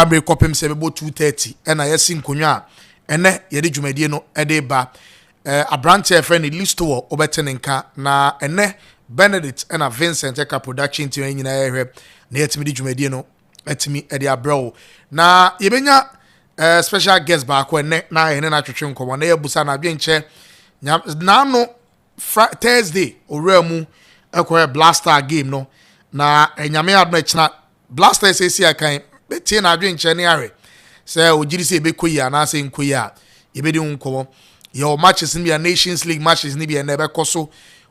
abre kopem se bebo 2:30 na yesi nkonwa ene yede dwumadie no ede ba abrante friend Listowel obetene nka na ene Benedict na Vincent eka production team nyina ehwe na yetimi di dwumadie no etimi ede abro na yebenya special guest ba ko ene na ene na twetwe nkomo na yebusa na adwenche na no Thursday oremu ekwe Blaster game no na enyame adno china Blaster sesi akan betie na adwenche ne are say ojiri se bekoyi ana se nkoyi a yebedi nkomo your matches in the Nations League matches ni be na bekoso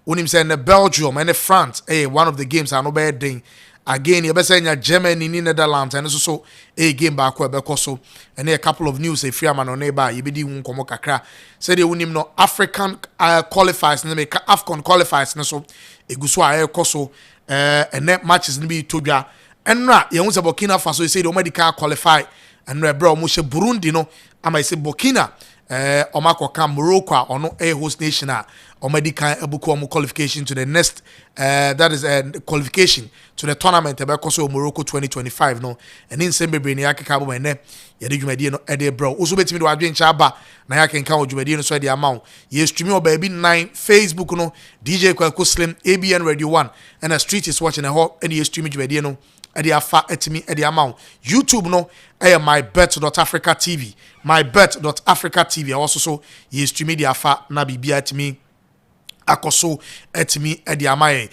onim say na Belgium and France one of the games are no bad thing again you be say nya Germany ni Netherlands and so game ba ko bekoso and a couple of news e free man on eba yebedi nkomo kakra say they wonim no African qualifiers na make AFCON qualifiers na so eguso a ekoso and matches ni be todwa enra ye hu se Burkina Faso say the medical qualify and bro mo she Burundi no ama say Burkina Omakoka Morocco ono a host nation medical ebuku qualification to the next that is qualification to the tournament ebekoso Morocco 2025 no and in sembe ni akeka bo ene ye de dwumadie no ede bro oso betimi do adwencha aba na yakenka dwumadie no so de amount ye stream o baby 9 Facebook no DJ Kwaku Slim ABN Radio 1 and a street is watching a ho and ye stream dwumadie no ede afa etimi ede amount YouTube no MYBET.AFRICA TV MYBET.AFRICA TV also so ye stream media afa na bibia etimi akoso etimi edi amaye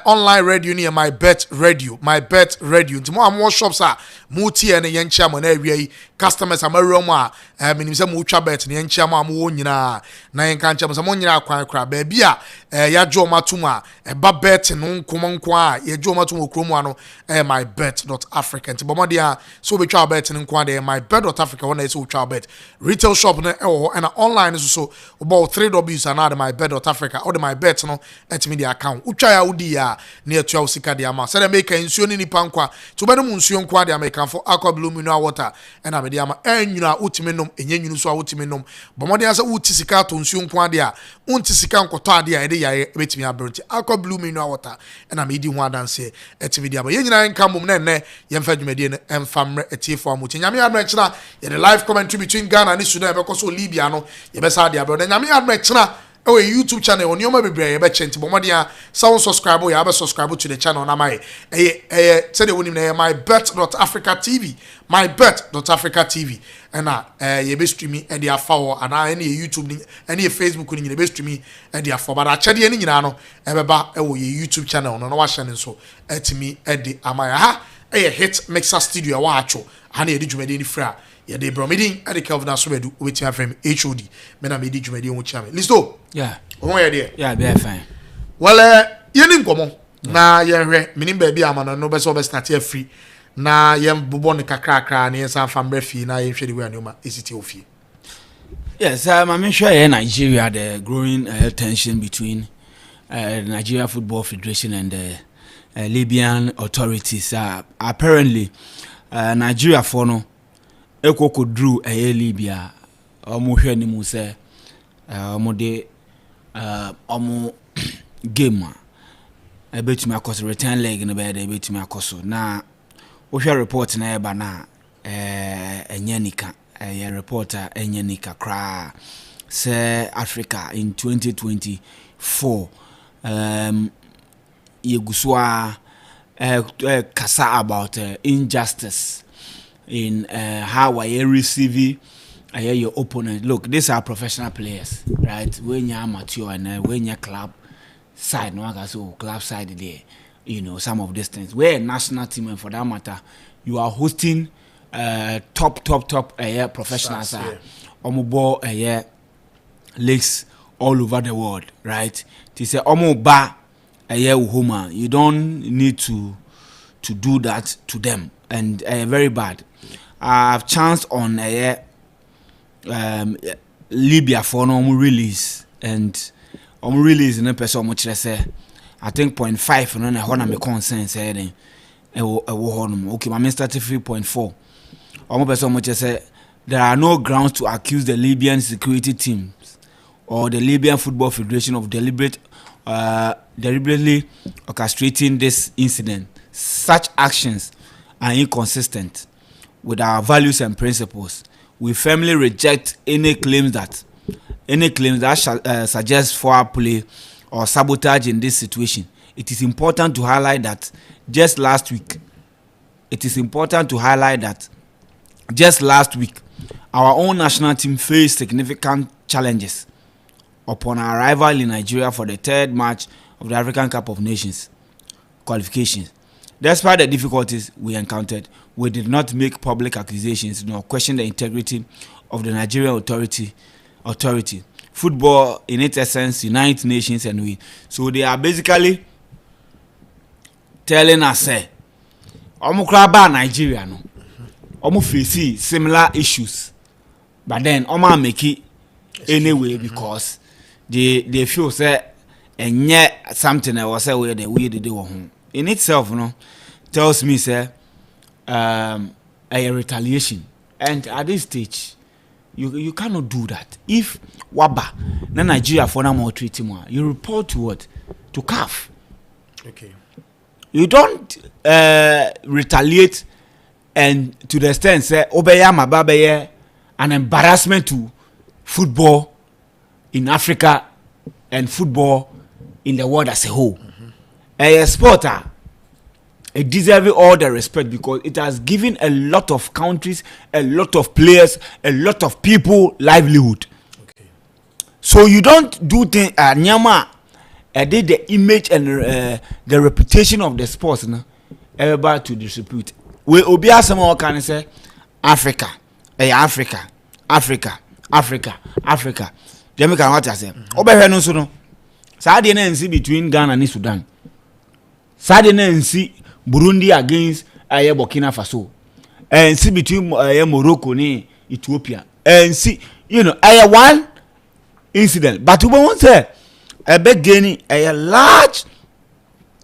online radio ni MYBET radio ntimo am shops a muti ene yenchia mo na awie customers amarom a minim se mu twa bet ne yenchia mo am wo nyina na yenka nchia mo se mo nyina akwan kra ba bia ya jo matum a eba bet no nkomo a ya jo matum okromu ano MYBET.AFRICA ntimo mo dia so be twa bet nko a MYBET.AFRICA wona so twa bet retail shop na and online so about 3Ws and MYBET.AFRICA or my bet no etimi dia account utwa ya udi ya ne etua usika dia ma se dem make nsuo ni nipa nkwa to be no nsuo nkwa dia make for aqua blue mineral water na me dia ma enwuna utimi nom enyenwunu so a utimi nom bomode asa uti sika to nsuo nkwa dia unti sika nkoto ade a de ya betimi abronti aqua blue mineral water na me di ho adanse etimi dia ma yenyina nka mom na ne yemfa dwumadie no emfamre etifo amuti nyame adno ekina ye the live commentary between Ghana and Sudan be koso Libya no ye be sa dia bro nyame adno ekina YouTube channel on your baby chenti bomodia sound subscribe ya be subscribe to the channel na mai say the wonim na MYBET.AFRICA TV MYBET.AFRICA TV and ye be streaming and dia follow and any YouTube ni any Facebook ni be streaming and dia follow but achade ni nyina no ebeba ye YouTube channel no wa channel so etimi edi amaya ha hit mixer studio wa acho ana ye di dwumade ni fra ya de bromidin ade Kelvin asobedu wetin afrem HOD me na me di dwumade wo chiame listo yeah oh yeah there yeah be fine well ye ni nkomo na ye hwe minim ba bi amana no be so be start ye free na ye bobo ne kakrakra na ye san fambre fi na ye hwe de we anoma esiti ofie yes I'm sure in Nigeria the growing tension between the Nigeria Football Federation and the Libyan authorities apparently Nigeria for no ekoko drew Libya omuhwe ni mu se omode omu game ebetumi akoso return leg no be dey ebetumi akoso na ohwe report na eba na enyanika reporter enyanika kra se Africa in 2024 yeguswa kasa about injustice in how I receive your opponent. Look, these are professional players, right? When you're amateur and when you're club side, no one so club side there, you know, some of these things. We're a national team, and for that matter, you are hosting top professionals omobo leagues all over the world, right? They say omoba uhuma. You don't need to do that to them, and very bad. I've chanced on Libya for no release, and release in a person much say I think 0.5 and then I me consent saying okay, my started 3.4. Almost person much say there are no grounds to accuse the Libyan security teams or the Libyan Football Federation of deliberately orchestrating this incident. Such actions are inconsistent with our values and principles. We firmly reject any claims that suggest foul play or sabotage in this situation. It is important to highlight that just last week, our own national team faced significant challenges upon our arrival in Nigeria for the third match of the African Cup of Nations qualifications. Despite the difficulties we encountered, we did not make public accusations nor question the integrity of the Nigerian authority. Football, in its essence, unites nations and we. So they are basically telling us, say, Omukraba Nigeria no, Omu face similar issues, but then Oma make it anyway because they feel say and yet something I was say where the way they do home in itself, no, tells me say a retaliation, and at this stage. You cannot do that. If Waba, na Nigeria for more treaty more, you report to what? To CAF. Okay. You don't retaliate and to the extent say Obeya Mababeye an embarrassment to football in Africa and football in the world as a whole. A sporter, it deserves all the respect because it has given a lot of countries, a lot of players, a lot of people livelihood. Okay. So you don't do things. Nyama, did the image and the reputation of the sports, no, everybody to distribute. We obia someone can say Africa, Africa. Jamaica what I say. Obe no so no. Saudi na nsi between Ghana and Sudan. Saudi na nsi Burundi against Burkina Faso, and see between Morocco and Ethiopia, and see one incident. But we won't say a big gaining a large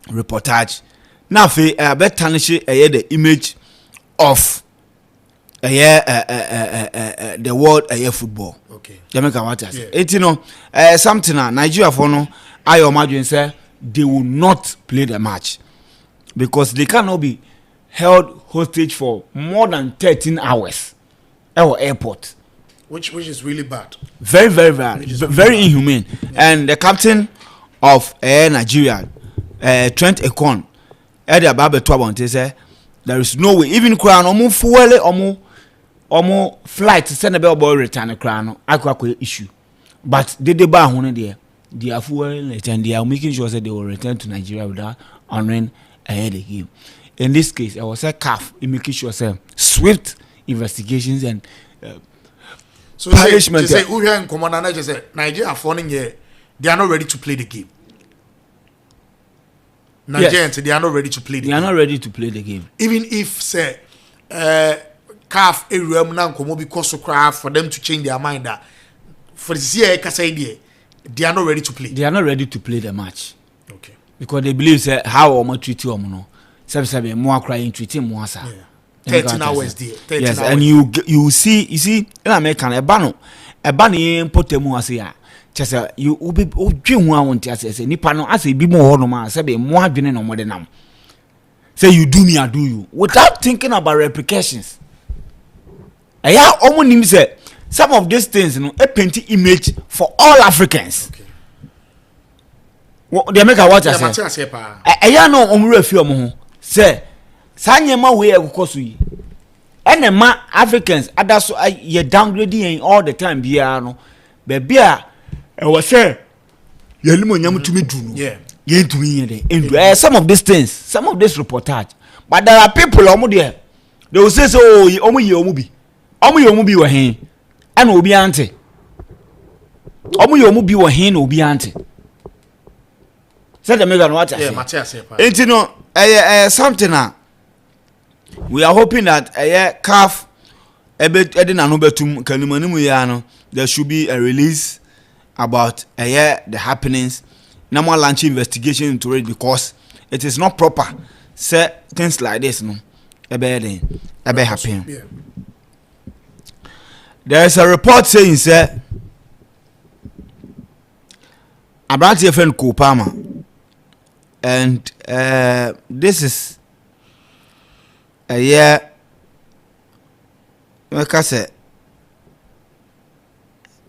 reportage. Now, a bit tarnish the image of the world football. Okay, Jamaica what I say. It's something Nigeria for no. I imagine say they will not play the match. Because they cannot be held hostage for more than 13 hours at our airport. Which is really bad. Very, very bad. Very inhumane. Yeah. And the captain of Nigeria, Trent Ekong, Eddie Ababe said, there is no way. Even crown, fuele, flight, send a bell boy return a crown, I issue. But they buy one there. They are fuel and they are making sure that they will return to Nigeria without honoring ahead of game. In this case, I was a CAF in making sure swift investigations and punishment. Say Commander just say Nigeria falling here, they are not ready to play the game. Nigerians, they are not ready to play the game. They are not ready to play the game. Even if say CAF area now come because of craft for them to change their mind that for this year they are not ready to play. They are not ready to play the match. Okay. Because they believe say how Omo treat you no. Say more crying treat him more sir. 13 hours there. 13 yes, hours. And you see in America a ban potemu ase ya. Chese you obi odwe hu awonti ase say nipa no ase bi mo ho no ma say be mo adwene no mo de nam. Say you do me I do you without thinking about repercussions. Aya omo nim say some of these things a painting image for all Africans. Okay. They make a watch as I know omure fi omo ho say sanyema we ekokoso yi enema Africans adaso ye downgrading all the time bia no be a e was say ye limonyam tumi du no ye ntumi ye dey some of these things, some of this reportage, but there are people omo there they will say so omo ye omo bi wa hen ana obi ante omo ye omo bi wa hen na obi ante. Said the Megan what I say. It's something we are hoping that CAF there should be a release about the happenings. No more launch investigation into it because it is not proper. Say things like this, no. Happen. Yeah. There is a report saying, say, about your friend Kopama. And this is a year like I said,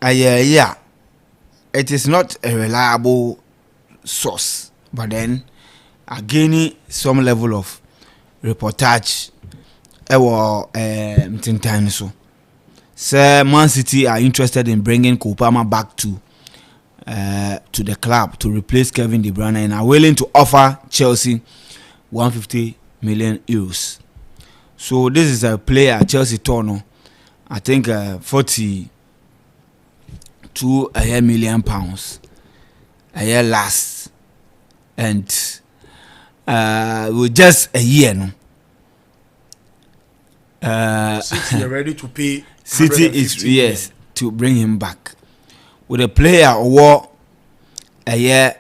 yeah, it is not a reliable source, but then gaining some level of reportage. Tintan so. Sir, Man City are interested in bringing Kopama back to the club to replace Kevin De Bruyne and are willing to offer Chelsea 150 million euros. So this is a player Chelsea Tono, I think 42 million pounds a year last, and with just a year no. City are ready to pay. City is yes to bring him back with a player or a year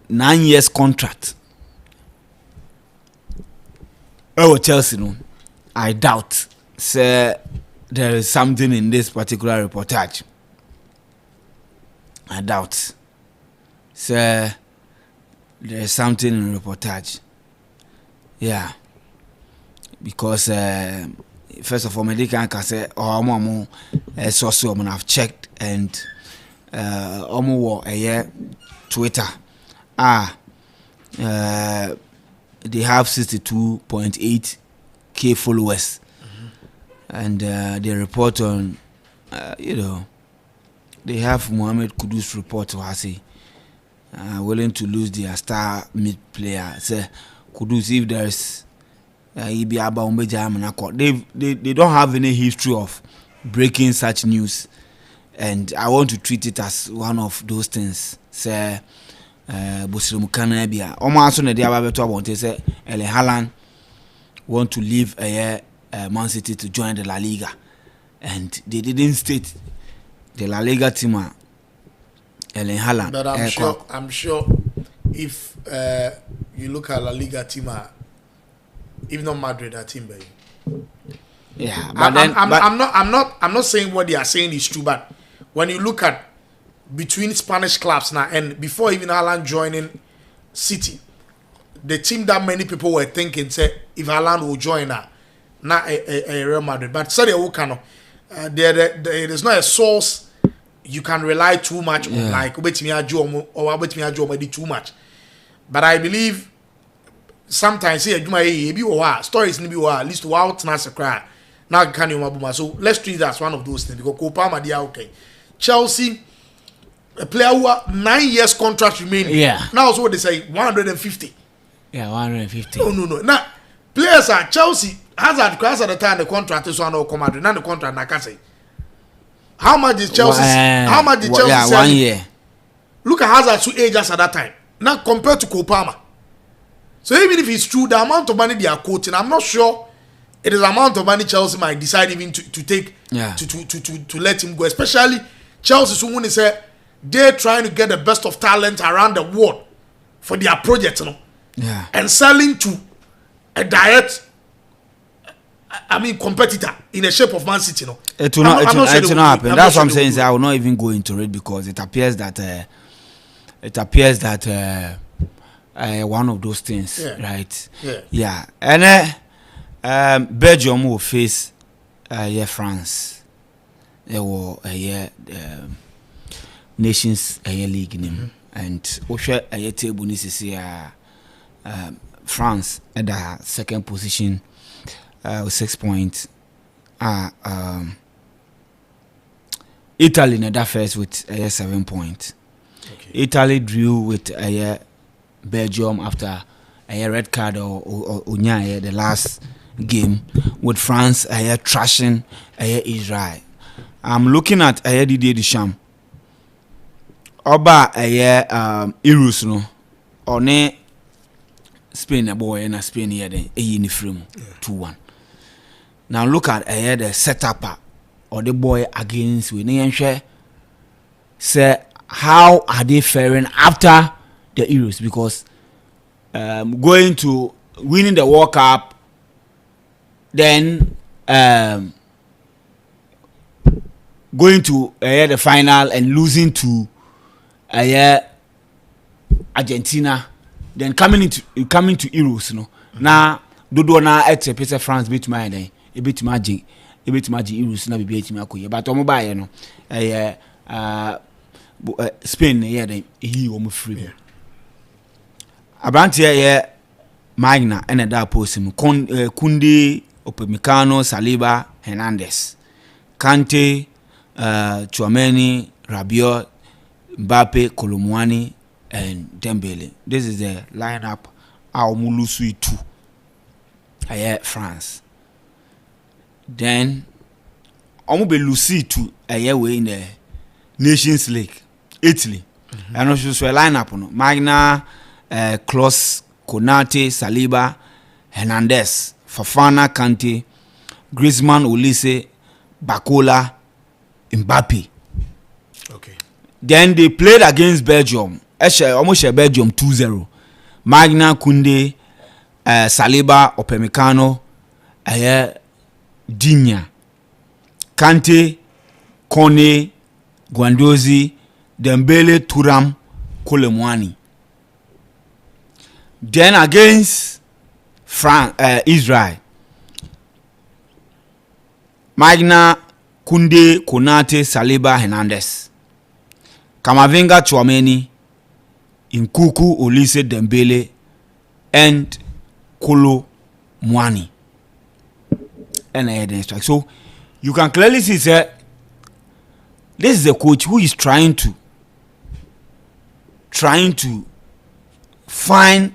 9 years contract. Oh, Chelsea no, I doubt. Say there is something in this particular reportage. I doubt. Say there is something in the reportage. Yeah. Because first of all, medical can say, oh, mama, so I've checked and a year Twitter. They have 62.8k followers, and they report on, they have Mohamed Kudus report to say, willing to lose their star mid player. Say Kudus, if there's they don't have any history of breaking such news, and I want to treat it as one of those things. Say Busrimukana Bia. Almost on the day about to say Erling Haaland want to leave Man City to join the La Liga, and they didn't state the La Liga team Erling Haaland. But I'm sure if you look at La Liga team, even not Madrid, that team, baby. Yeah, but I'm not saying what they are saying is true, but when you look at between Spanish clubs now and before even Haaland joining City, the team that many people were thinking say if Haaland will join now, not a Real Madrid, but say there is not a source you can rely too much on, like too much. But I believe sometimes stories need be at least out cry. Now can you so let's treat that as one of those things because Kopama they are okay. Chelsea, a player who have 9 years contract remaining. Yeah. Now so what they say 150. Yeah, 150. No. Now players are Chelsea Hazard at the time the contract is one or command. Now the contract I can say. How much is Chelsea? How much did Chelsea? Yeah, 1 year. Look at Hazard's age at that time. Now compared to Kopama. So even if it's true, the amount of money they are quoting, I'm not sure it is the amount of money Chelsea might decide even to take to let him go. Especially Chelsea, so when they say they're trying to get the best of talent around the world for their project, and selling to a direct, competitor in the shape of Man City, It will not happen. That's what I'm saying. I will not even go into it because it appears that one of those things, right? Yeah. And Belgium will face France. They will Nations League name, and Osha table is France at the second position with 6 points. Italy in the first with 7 points. Okay. Italy drew with Belgium after a red card or the last game, with France trashing Israel. I'm looking at Didier Deschamps. Oba Euros no one Spain boy and Spain here then in frame 2-1. Now look at the setup or the boy against we say how are they faring after the Euros, because going to winning the World Cup, then going to the final and losing to Argentina, then coming to Euros, Now do na France beat my then ebetumi agye Irus na bibi etumi akoye but omo ba ye no Spain ye den ehi omo free Abrante ye Magna ene da posim Kundi Upamecano Saliba Hernandez Kante Tchouameni Rabiot Mbappe Kolomwani and Dembele. This is the lineup Aomulusu 2 France. Then Omobe Lucy 2 we in the Nations League Italy. And also so a lineup no Magna Klose Konate Saliba Hernandez Fofana Kante Griezmann Olise Bakola Mbappe. Okay. Then they played against Belgium. Almost Belgium 2-0. Magna Kunde, Saliba, Upamecano, Dinya, Kante, Kone, Guendouzi, Dembele, Thuram, Kolomwani. Then against Israel, Magna Kunde, Konate, Saliba, Hernandez, Kamavinga, Tchouameni, Nkuku, Olise, Dembele, and Kolo Muani. And I had an strike. So you can clearly see that this is a coach who is trying to find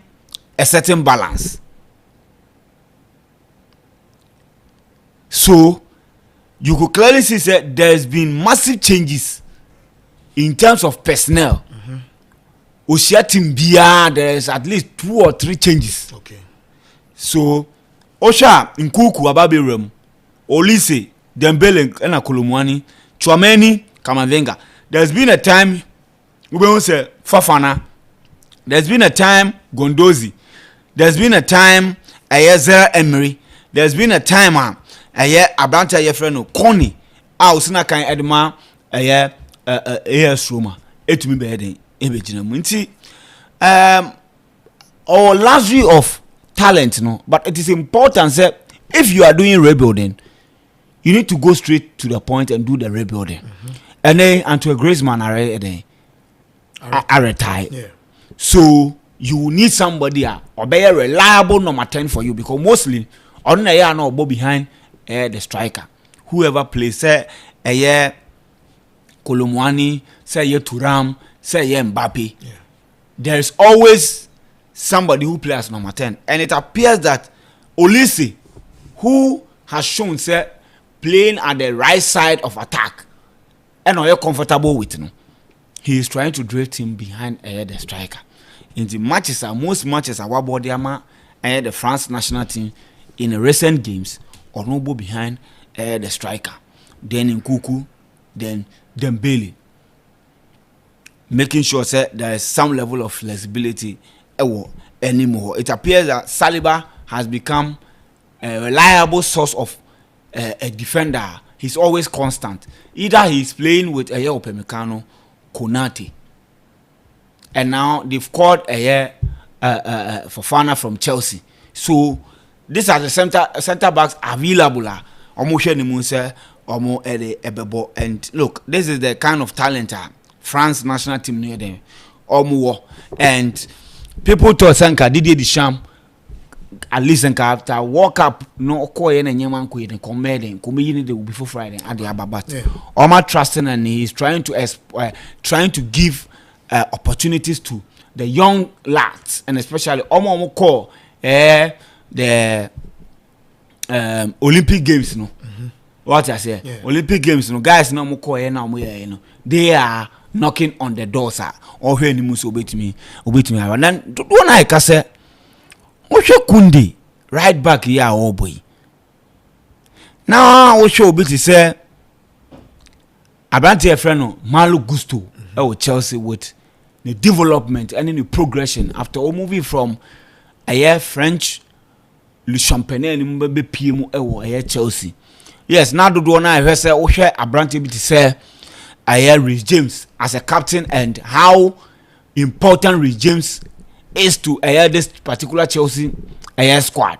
a certain balance. So you could clearly see that there's been massive changes in terms of personnel. Oshia team bia, there's at least 2 or 3 changes. Okay. So Osha Nkuku Ababirem, Olise, Dembele and Kolomwani, Tchouameni, Kamavinga. There's been a time we won't say Fofana. There's been a time Gondozi. There's been a time Zera Emery. There's been a time Abrante Yefreno Koni. Usina kan Edma Roma. Etumi beheading. Or luxury of talent, no, but it is important that if you are doing rebuilding, you need to go straight to the point and do the rebuilding. And then Antoine Griezmann are retired. Yeah. So you need somebody or be a reliable number 10 for you, because mostly on the year no go behind the striker. Whoever plays say Kolomwani, say Thuram, say Mbappe. Yeah. There is always somebody who plays number 10, and it appears that Olise, who has shown say playing at the right side of attack and are comfortable with him, he is trying to drift him behind the striker. In the matches, most matches are Wabodiama and the France national team in the recent games or no behind the striker. Then Nkuku, then Dembele, making sure that there is some level of flexibility anymore. It appears that Saliba has become a reliable source of a defender. He's always constant. Either he's playing with Upamecano, Konate, and now they've called Fofana from Chelsea. So these are the center backs available. And look, this is the kind of talent France national team near them. And people thought Sanka Didier Deschamps at least after walk up no call and yaman ko yin comedy before Friday at the Ababat. Omar trusting, and he's trying to give opportunities to the young lads, and especially Omar call the Olympic Games, no. What I say, Olympic Games, no guys, no more call now. They are knocking on the doors, or when you must obey me. And then one I can say, Kundi right back here, oh boy. Now I show obey to say, Abrante friend Malo Gusto, Chelsea with the development and the progression after moving from a French Le Champagne and PM Chelsea. Yes, now do one I say Abrante to say Rhys James as a captain, and how important Rhys James is to this particular Chelsea squad.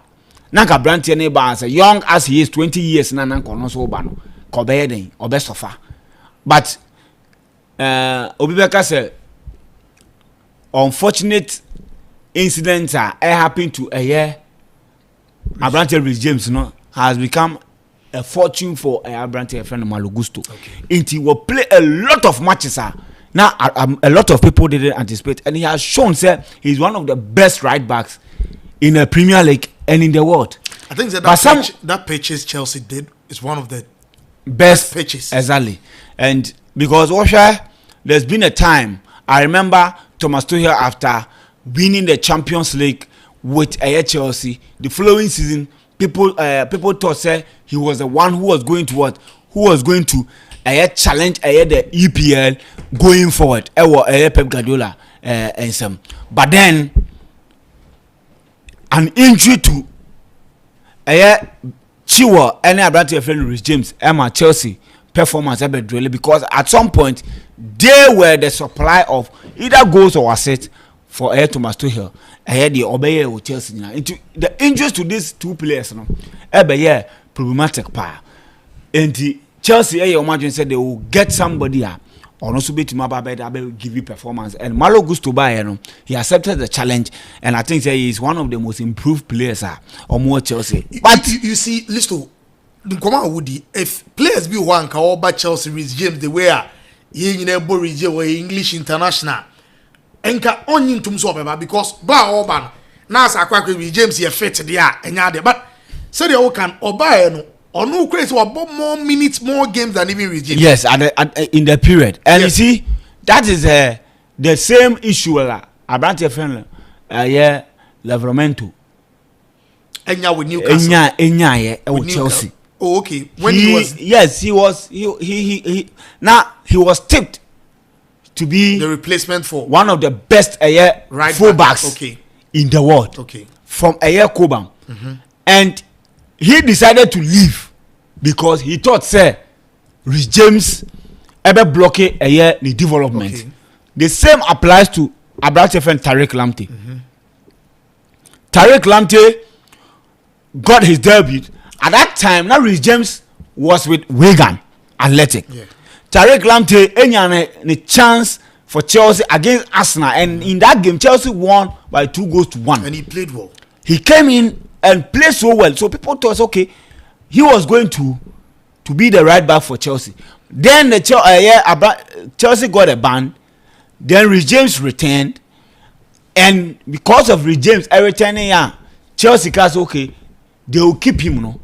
Nanka Branty neighbor as young as he is 20 years na kono so ba no ko be den obe sofa but Obibeka say unfortunate incidents are happened to a year Branty Rich James no has become a fortune for Branty friend Malo Gusto. Okay. He will play a lot of matches now a lot of people didn't anticipate and he has shown say he's one of the best right backs in the Premier League and in the world. I think that purchase Chelsea did is one of the best pitches. Exactly. And because Osha, there's been a time, I remember Thomas Tuchel after winning the Champions League with Chelsea, the following season, people thought say he was the one who was going to what? Who was going to challenge the EPL going forward. Pep Guardiola and some. But then an injury to Chiwa and Branty friend Rich James Emma Chelsea performance because at some point they were the supply of either goals or assets for Thomas Tuchel. The obey with Chelsea into the injuries to these two players problematic pa. And the Chelsea imagine said they will get somebody or also be to Mababed give you performance and Malo Gusto he accepted the challenge and I think he is one of the most improved players or more Chelsea. But you see, Listo, Woody, if players be one can by Chelsea Rich James the way English international enka onyin tum so beba because ba oba na asa akwa Rich James ye fit there enya there but say they can oba no no crazy about more minutes, more games than even Rich James. Yes, in the period. And yes. You see, that is the same issue. Branty friend, Livramento. Enya with Newcastle. Enya with Chelsea. Oh, okay. When he was. Yes, he was. He now he was tipped to be the replacement for one of the best right fullbacks in the world. Okay. From Kobam. And he decided to leave because he thought, say, Rich James ever block the development. Okay. The same applies to Branty friend Tariq Lamptey. Tariq Lamptey got his debut at that time. Now Rich James was with Wigan Athletic. Yeah. Tariq Lamptey had a chance for Chelsea against Arsenal, and in that game Chelsea won by 2-1. And he played well. He came in and played so well, so people thought, okay, he was going to be the right back for Chelsea. Then the Chelsea got a ban. Then Rich James returned, and because of Rich James returning, Chelsea cast okay, they will keep him. No,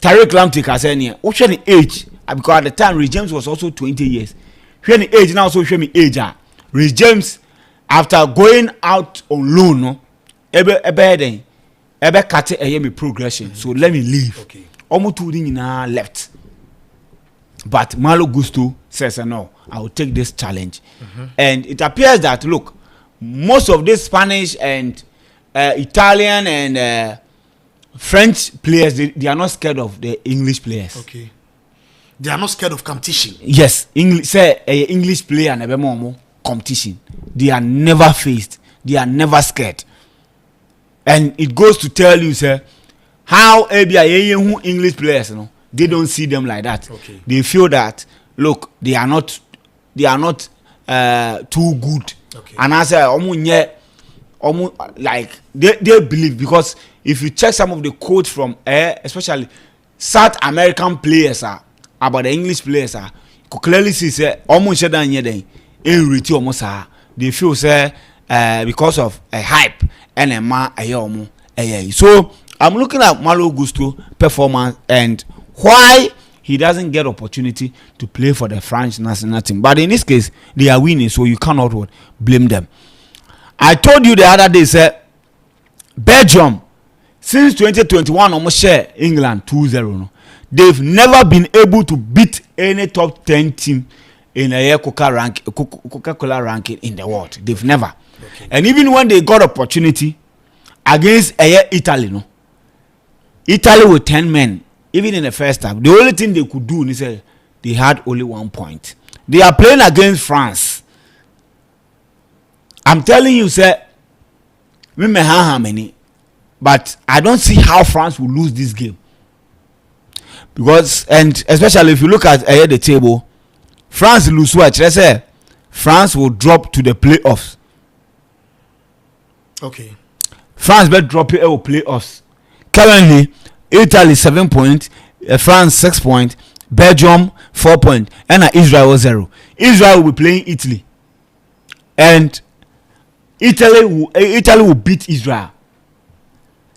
Tariq Lamptey can say, what's the age? Because at the time Rich James was also 20 years. When the age now, so show me age. Rich James, after going out on loan, no, ebe cut a progression. So let me leave. Okay. Almost 2 left. But Malo Gusto says no, I will take this challenge. And it appears that look, most of these Spanish and Italian and French players, they are not scared of the English players. Okay. They are not scared of competition. Yes, English player and more competition. They are never faced. They are never scared. And it goes to tell you, sir, how English players, they don't see them like that. Okay. They feel that look, they are not too good. Okay. And I say, like they believe, because if you check some of the quotes from especially South American players about the English players you could clearly see say they feel say because of a hype and so I'm looking at Malo Gusto performance and why he doesn't get opportunity to play for the French national team. But in this case, they are winning, so you cannot blame them. I told you the other day, sir, Belgium, since 2021, almost share England 2-0. They've never been able to beat any top 10 team in a Coca-Cola ranking in the world. They've never. Okay. And even when they got opportunity against Italy, Italy with 10 men, even in the first half, the only thing they could do is they had only 1 point. They are playing against France. I'm telling you, sir, we may have how many. but I don't see how France will lose this game. Because, and especially if you look at the table, France lose what? Let's say France will drop to the playoffs. Okay. France will drop it playoffs. Currently, Italy 7 points, France 6 points, Belgium 4 points, and Israel 0. Israel will be playing Italy, and Italy will beat Israel.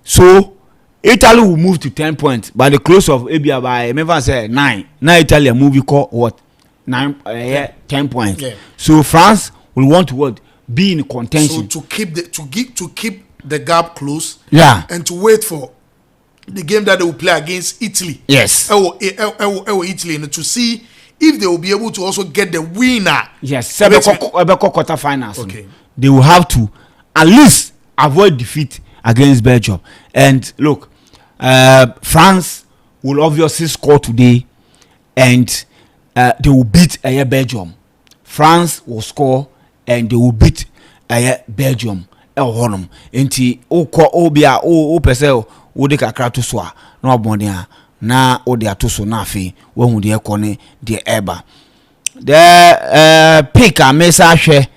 So Italy will move to 10 points by the close of Abia by remember say 9. Now Italy move equal what 10 points. Yeah. So France will want to what be in contention. So to keep the gap close. Yeah. And to wait for the game that they will play against Italy. Yes. Italy, and to see if they will be able to also get the winner. Yes. Quarterfinals. Okay. They will have to at least avoid defeat against Belgium. And look, France will obviously score today, and they will beat Belgium. France will score and they will beat Belgium. Enti obia pese de kakra to so a na obonde na ode atoso na afi wo hu de ekone de eba the pick a mesa hwe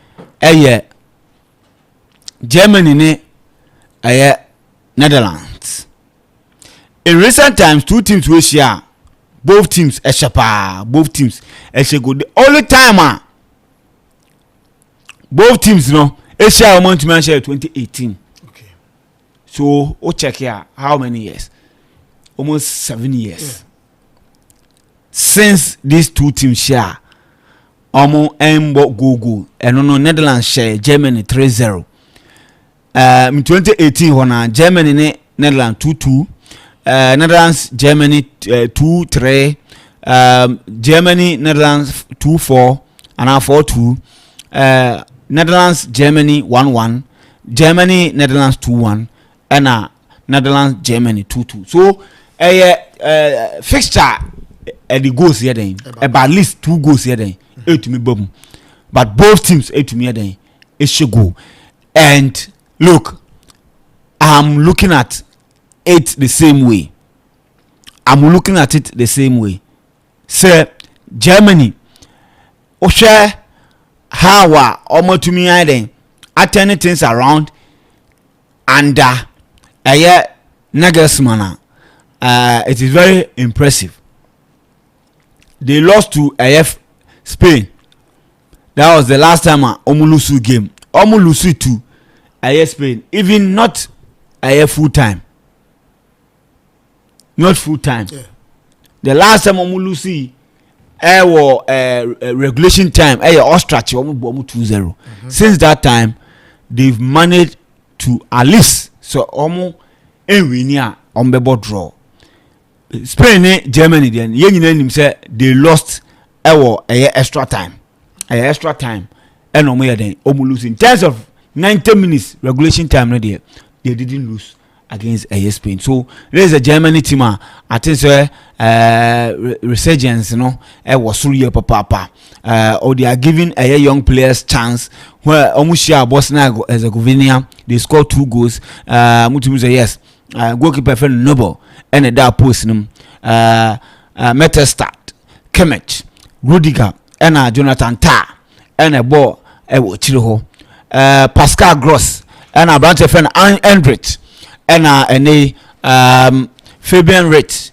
Germany ne Netherlands. In recent times, two teams will share. Both teams both teams go. The only time both teams share amount to share 2018. Okay. So check here how many years? Almost 7 years. Yeah. Since these two teams share. Go and no Netherlands share Germany 3-0. In 2018 when Germany ne Netherlands 2-2, Netherlands Germany 2-3, Germany Netherlands 2-4 and now 4-2, Netherlands Germany 1-1, Germany Netherlands 2-1 and Netherlands Germany 2-2. So fixture the goals here then about at least 2 goals here then 8 to me boom, but both teams 8 to me then it should go. And look, I'm looking at it the same way. Say Germany, share how almost to me then attending things around under Nagelsmann. It is very impressive. They lost to Spain. That was the last time Omulusu game. Omulusu to Spain, even not full time. Not full time. Yeah. The last time Omulusi regulation time ostrich 2-0. Since that time, they've managed to at least so winner draw. Spain Germany then say they lost extra time. Extra time and Omulusi in terms of 90 minutes regulation time they didn't lose against Spain. So there is a Germany team I think resurgence was surely papa or they are giving young players chance where Omushia Bosnia Herzegovina they scored 2 goals. Mutumu say yes, goalkeeper friend Noble and a dark post Metastart Kimmich Rudiger and Jonathan Tah and a ball Chiriho Pascal Gross and a branch of friend Endrich and Fabian Ritz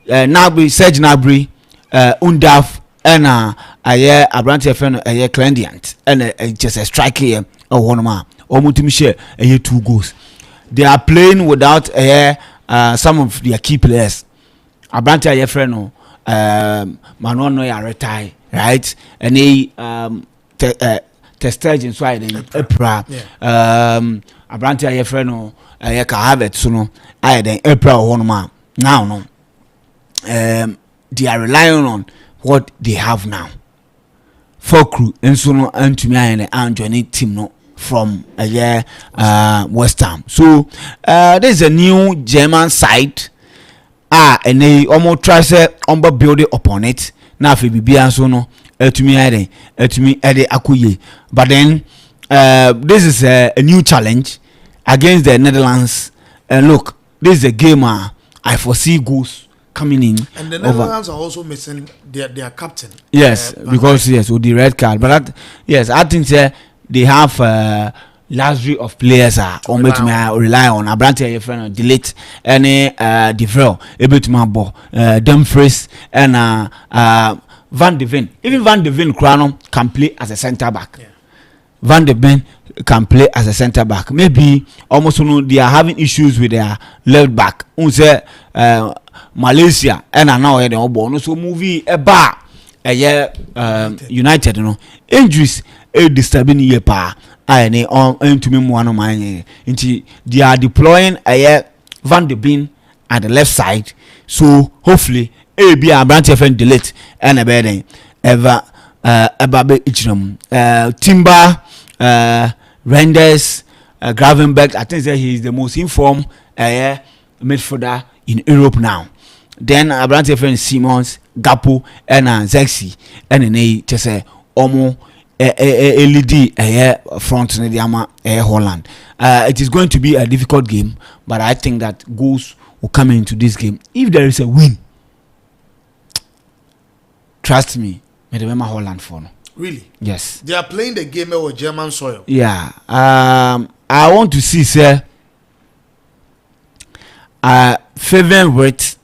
Nabri Serge Nabri Undaf and a branch of friend Clendiant and just a striker here or one man or Mutumisha 2 goals. They are playing without some of their key players. A branch of friend Manuel Neuer retired, right? And he tested in Sweden April. A branch of friend I can have it soon. I then April 1 month. Now they are relying on what they have now. For crew and so and to me and joining team from West Ham. So there's a new German side. And they almost try to build upon it. Now if it be so no to me akuye. But then this is a new challenge against the Netherlands And look, this is a game I foresee goals coming in. And the Netherlands are also missing their captain. Yes, because yes, with the red card. But I think they have luxury of players on which may rely on. Abrante, your friend, delete any Deville, able to ball, Dumfries and Van de Ven. Even Van de Ven can play as a centre back. Yeah. Van de Ven can play as a centre back. Maybe almost they are having issues with their left back. Malaysia and now they are so movie a bar United, you know, injuries disturbing ye pa. I on to me one of my they are deploying a Van de Ven at the left side, so hopefully be a branch of delete and a bedding ever Babe Ichram Timber Renders Gravenberg. I think that he is the most informed midfielder in Europe now. Then a branch of Simons, Gapo and Zexi and an just say Omo LED front in the Holland. It is going to be a difficult game, but I think that goals will come into this game. If there is a win, trust me, remember Holland for no. Really? Yes. They are playing the game with German soil. Yeah. I want to see, sir. Favorite.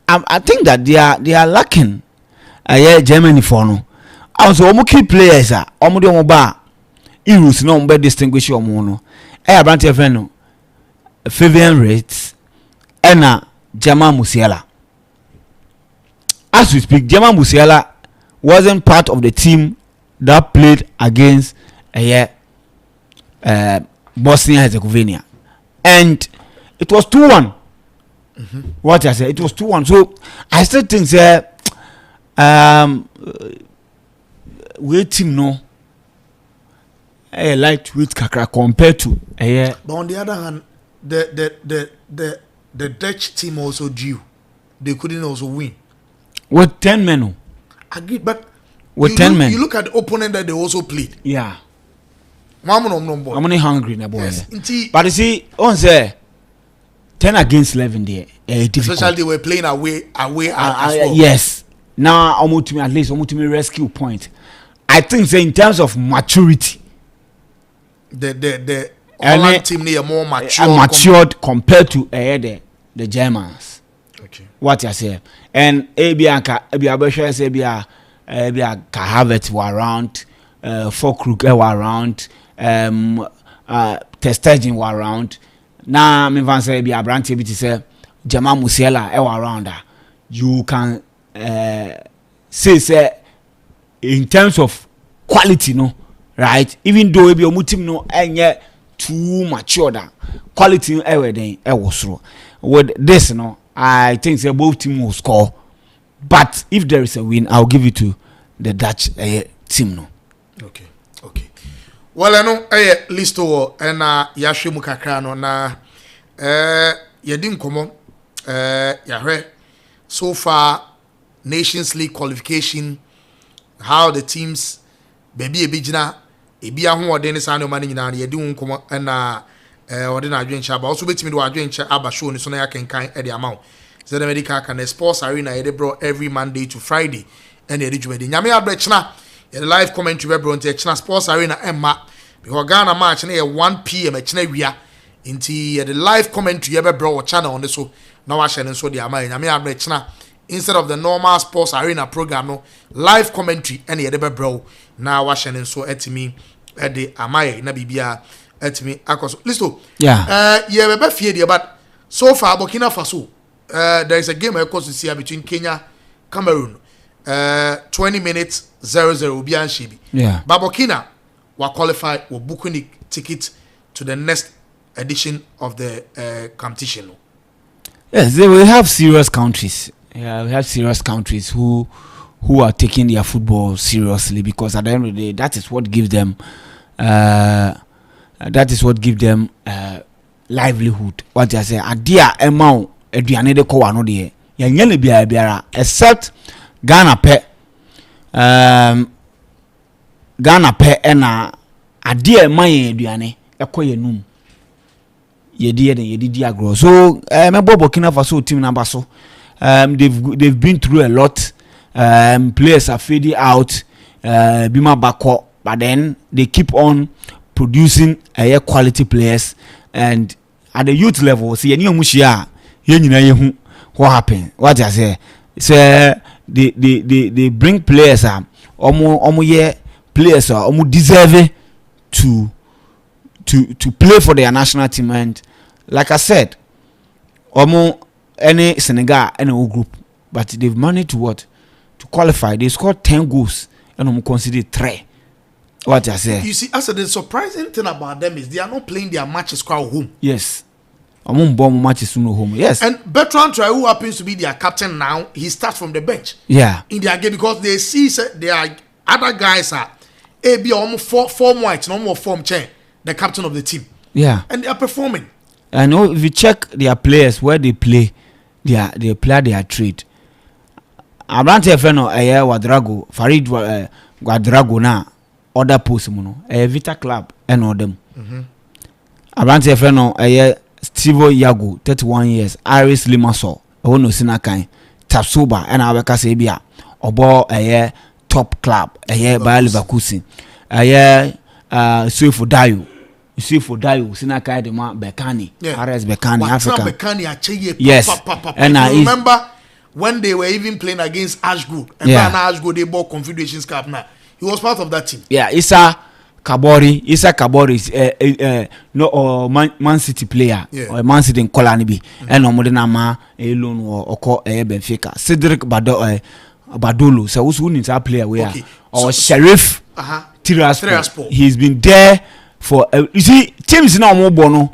I think that they are lacking. Germany for no. Also, key players are omo ba. Heroes no be distinguish omo no. Branch friend no. Favorite. Ena German Musiala. As we speak, German Musiala wasn't part of the team that played against Bosnia-Herzegovina, and it was 2-1. What I said, it was 2-1. So I still think we team no lightweight kakra compared to But on the other hand, the Dutch team also drew. They couldn't also win with 10 men. Agreed, but with 10 men, you look at the opponent that they also played. Yeah, I'm only hungry na boy. Yes. But you see, on say 10 against 11 there. Especially they were playing away as well. Yes. Now almost at least rescue point. I think so in terms of maturity, the Holland team they are more matured compared to the Germans. Okay. What you say? And Abianka say Havertz were around, Fulkrug were around, Testegen were around. Now me van say be Abrante be to say Jamal Musiala were around. You can say in terms of quality, no, right? Even though maybe your team no yet too mature, that quality everything was through. With this, no, I think both team will score. But if there is a win, I'll give it to the Dutch team, no. Okay. Well, I know Listowel and Yashwe Mukakrano na yadim komo yahwe so far Nations League qualification, how the teams baby ebijina ebi ahoɔden ne saa no mani nyina yadim komo na ɔde na adwencha ba also betimi do adwencha aba show ne so na yakenkan e de amount Zeda Medical can sports arena yede bro every Monday to Friday and yede dwumadi nyame abrechna yede live commentary bro nti echna sports arena emma because Ghana match na 1 p.m. echna wia nti yede live commentary yebe bro o channel on so na wa share nso de ama nyame abrechna instead of the normal sports arena program no live commentary and yede be bro na wa share nso etimi e de amaye na bibia etimi akoso listo ye be fie de but so far Burkina Faso there is a game across the between Kenya, Cameroon. 20 minutes 0-0 Bian Shibi. Yeah. But Burkina were qualified, were booking the ticket to the next edition of the competition. Yes, we have serious countries. Yeah, we have serious countries who are taking their football seriously because at the end of the day, that is what gives them livelihood. What I say, a dear amount. Eduane de ko wano de ya nyele biara except Ghana pe ena ade e man eduane ekoye num yedi agro. So me Burkina Faso team number so they've been through a lot. Players are fading out. Bima Bako, but then they keep on producing quality players, and at the youth level, see any mushia, what happened? What I say? So they bring players players deserve to play for their national team, and like I said, any Senegal any group, but they've managed to qualify. They scored 10 goals and consider 3. What I say? You see, I said the surprising thing about them is they are not playing their matches quite home. Yes. Bomb matches no home. Yes. And Bertrand Traoré, who happens to be their captain now, he starts from the bench. Yeah. In their game because they see there are other guys are be almost form white, no more form chain, the captain of the team. Yeah. And they are performing. I know if you check their players where they play, they play their trade. Abrante Feno Wadrago, Farid Wadrago na other post muno. Vita Club and all them. Abrante Feno Stevo Yago, 31 years, Iris Limassol, Ono Sinakai, Tapsoba, and Aweka Sebia, Obo top club, Bayer Leverkusen, Sefa Dayo, Sinakai de Ma Bekani, RS Bekani, Africa. Bekani, yes, and I remember when they were even playing against Ashgood, and then Ashgood they bought Confederations Cup now. He was part of that team. Yeah, Issa Kabori is Man City player or Man City in Kolanibi and Modena alone or Benfica. Cedric Badolo, so who's winning that player where or Sheriff Tiraspol. He's been there for you see teams now more bono.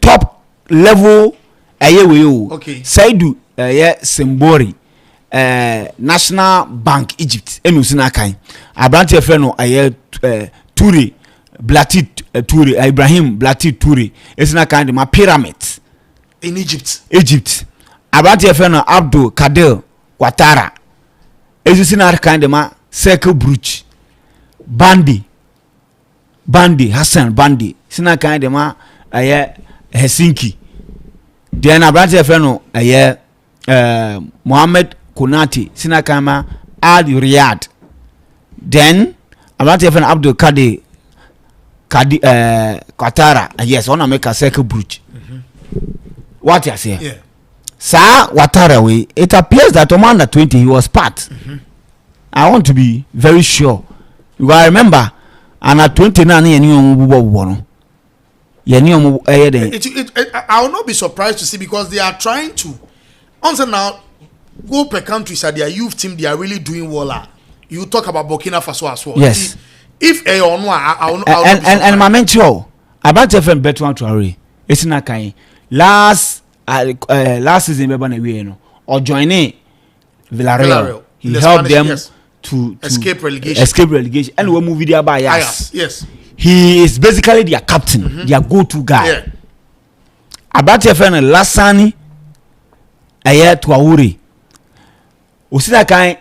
Top level okay. Saidu Sembori. National Bank Egypt enusina kan Abrante Feno Toure Blatit Toure Ibrahim Blatit Toure esina kan de ma pyramids in Egypt Abrante Feno Abdul Kader Ouattara esina kan de ma Circle Brugge Bandi Hassan Bandi sina kan de ma Helsinki then Abrante Feno Mohamed Konati, Sinakama, Al Riyadh. Then Abrante Abdul Kadi Ouattara. Yes, I want to make a Circle Brugge. What you say? Yeah. Sir Ouattara, it appears that on under 20 he was part. I want to be very sure. You I remember, and at 29 I will not be surprised to see because they are trying to. Also now. Go per country, so their youth team, they are really doing well. You talk about Burkina Faso as well. Yes. If a on one, and my mentor, about FM Bertrand Traoré, it's not kind. Last season, or joining Villarreal, he helped them to escape relegation. And we move there by yes. He is basically their captain, their go-to guy. Yeah. About FM Lassani, Traoré. Usina kind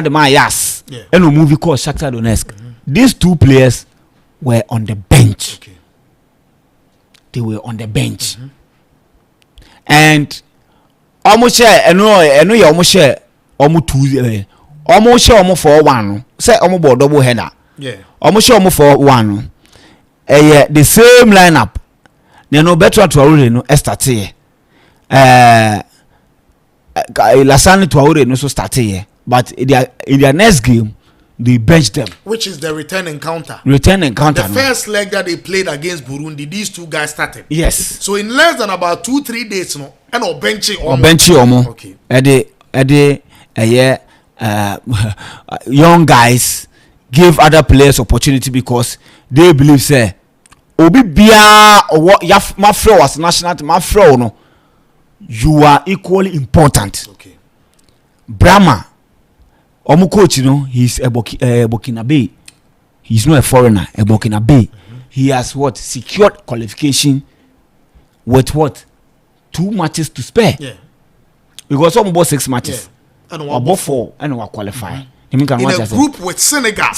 de my yes. And a movie called Shakhtar Donetsk. These two players were on the bench. Okay. They were on the bench. And almost share almost share almost 2 almost share almost for one. Say almost double header. Yeah. Almost share almost for one. The same lineup. They no better to already no start here. Lassani Traoré no so started here, but in their next game they benched them, which is the return encounter. The first leg that they played against Burundi, these two guys started. Yes. So in less than about 2-3 days, no, and benching Okay. Young guys give other players opportunity because they believe say obi bia or my flow was national team, my flow no. You are equally important. Okay. Brahma, coach, he's a Burkinabe. He's not a foreigner, a Burkinabe. He has secured qualification with 2 matches to spare. Yeah. Because some about 6 matches. Yeah. And about 4 and we qualify. In a group with Senegal.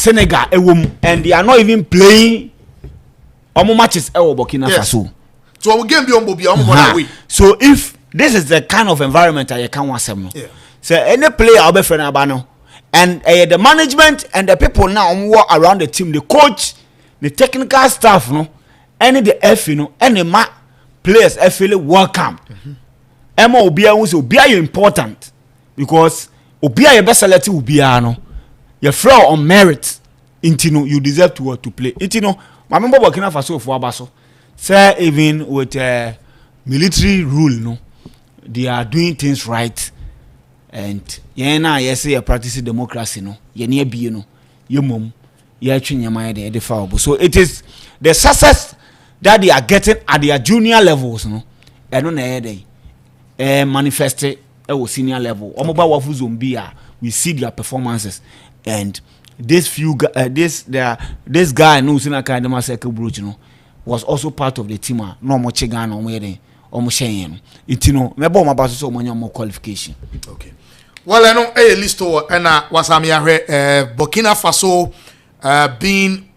And they are not even playing omo matches Burkina Faso. So we game be on Bobby away. So if this is the kind of environment I can want some. Yeah. So any player I'll be friend abano. And the management and the people now who are around the team, the coach, the technical staff, no, any the F, any players feel welcome. Emma Obia was Obia important because Obia your best selected Obia no. Your flow on merit. Intino, you deserve to play. Intino, I remember working for Abaso. Say even with military rule, no, they are doing things right. And yes, you practice democracy, no, you near be, your mom, you're your mind, the foul. So it is the success that they are getting at their junior levels, no, and on the manifested at senior level. We see their performances and. This guy knows in a kind of circle Bruno was also part of the team. No more Chigan on wedding or Moshayan. It maybe about so many more qualification. Okay. Well, I know a Listowel and Wasamia Burkina Faso being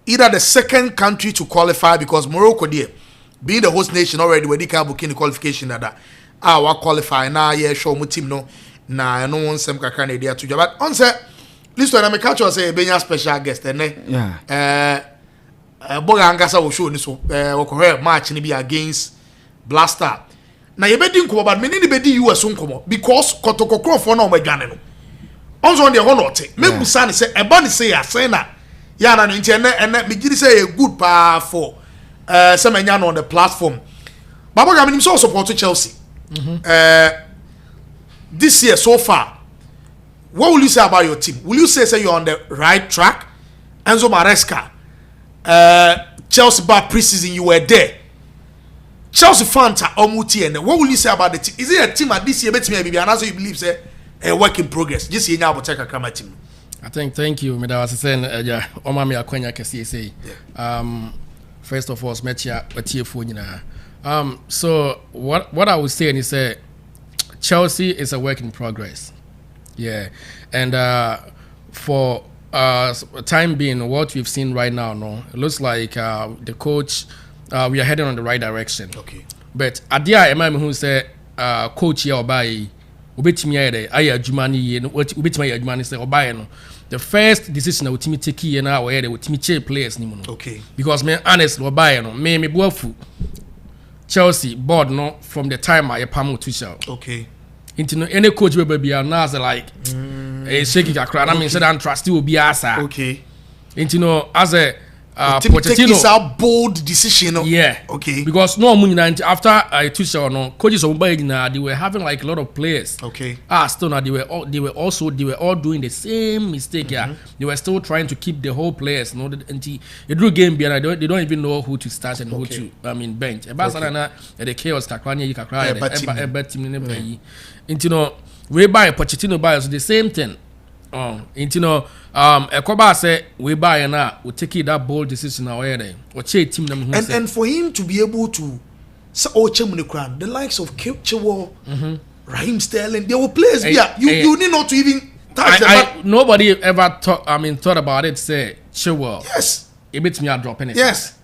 either the second country to qualify because Morocco being the host nation already where they can Burkina qualification that our qualify now show my team no na no one some kakane to but on set Listowel, I'm a catch or say a special guest, and Bogangasa will show this match and be against Blaster. Now, you betting come about many bedi you are soon come because Kotoko for no Megano. Also on the honor, maybe Sunny say a bunny say a sena Yana internet and let me say a good power for some on the platform. Baba Gamin so support to Chelsea. This year so far. What will you say about your team? Will you say you're on the right track? Enzo Maresca, Chelsea bar preseason, you were there. Chelsea fans are Omuti, and what will you say about the team? Is it a team at this year? Maybe and also you believe say a work in progress. Just see now, but take a camera team. I think thank you. I was saying, yeah, Omami Akwenya Kasi. First of all, so what I was saying is Chelsea is a work in progress. Yeah, and for time being, what we've seen right now, no, it looks like the coach, we are heading on the right direction. Okay. But Adia Emma who said, coach here by Ubitimi Aya Jumani, Ubitimi Jumani say Obayano. The first decision I would take here now where they would teach players. Okay. Because me honest Obayano, me bofu Chelsea board no from the time I pamu Tuchel. Okay. Into any coach will be a nasa like a shaking a crowd. I mean, said trustee will be asa. Okay. Into as a Pochettino a bold decision. Yeah. Okay. Because no money after I Tuchel no coaches on they were having like a lot of players. Okay. Still now they were all doing the same mistake. Yeah. They were still trying to keep the whole players. No, until the drew game behind they don't even know who to start and who to bench. The chaos kakranya you kakra team into we buy Pochettino buys the same thing. Ekoba say we buy now we take it that bold decision now where or change team them and for him to be able to the likes of Kelvin, Raheem Sterling, there were players you need not to even touch them. Nobody ever thought about it. Say Chilwell, yes, it beats me out dropping it. Yes,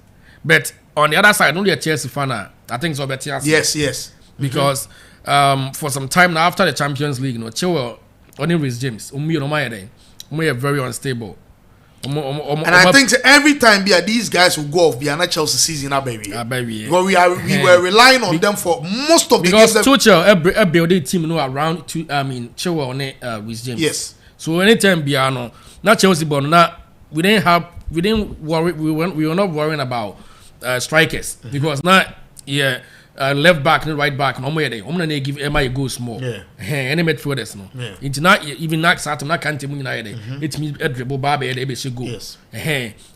but on the other side, only a Chelsea fan. I think it's better. Yes, because for some time now after the Champions League, Chilwell. Only Rhys James, are very unstable. And I think every time these guys will go off, not Chelsea season, baby. But we were relying on them for most of the games. Because Tuchel build a team around Chilwell and Rhys James. Yes. So anytime not Chelsea, but we were not worrying about strikers because left back and right back. I'm gonna give Emma a go small. Any midfielders no. It's not even not Saturn. Not can't even it's me a dribble bar be a go. Yes.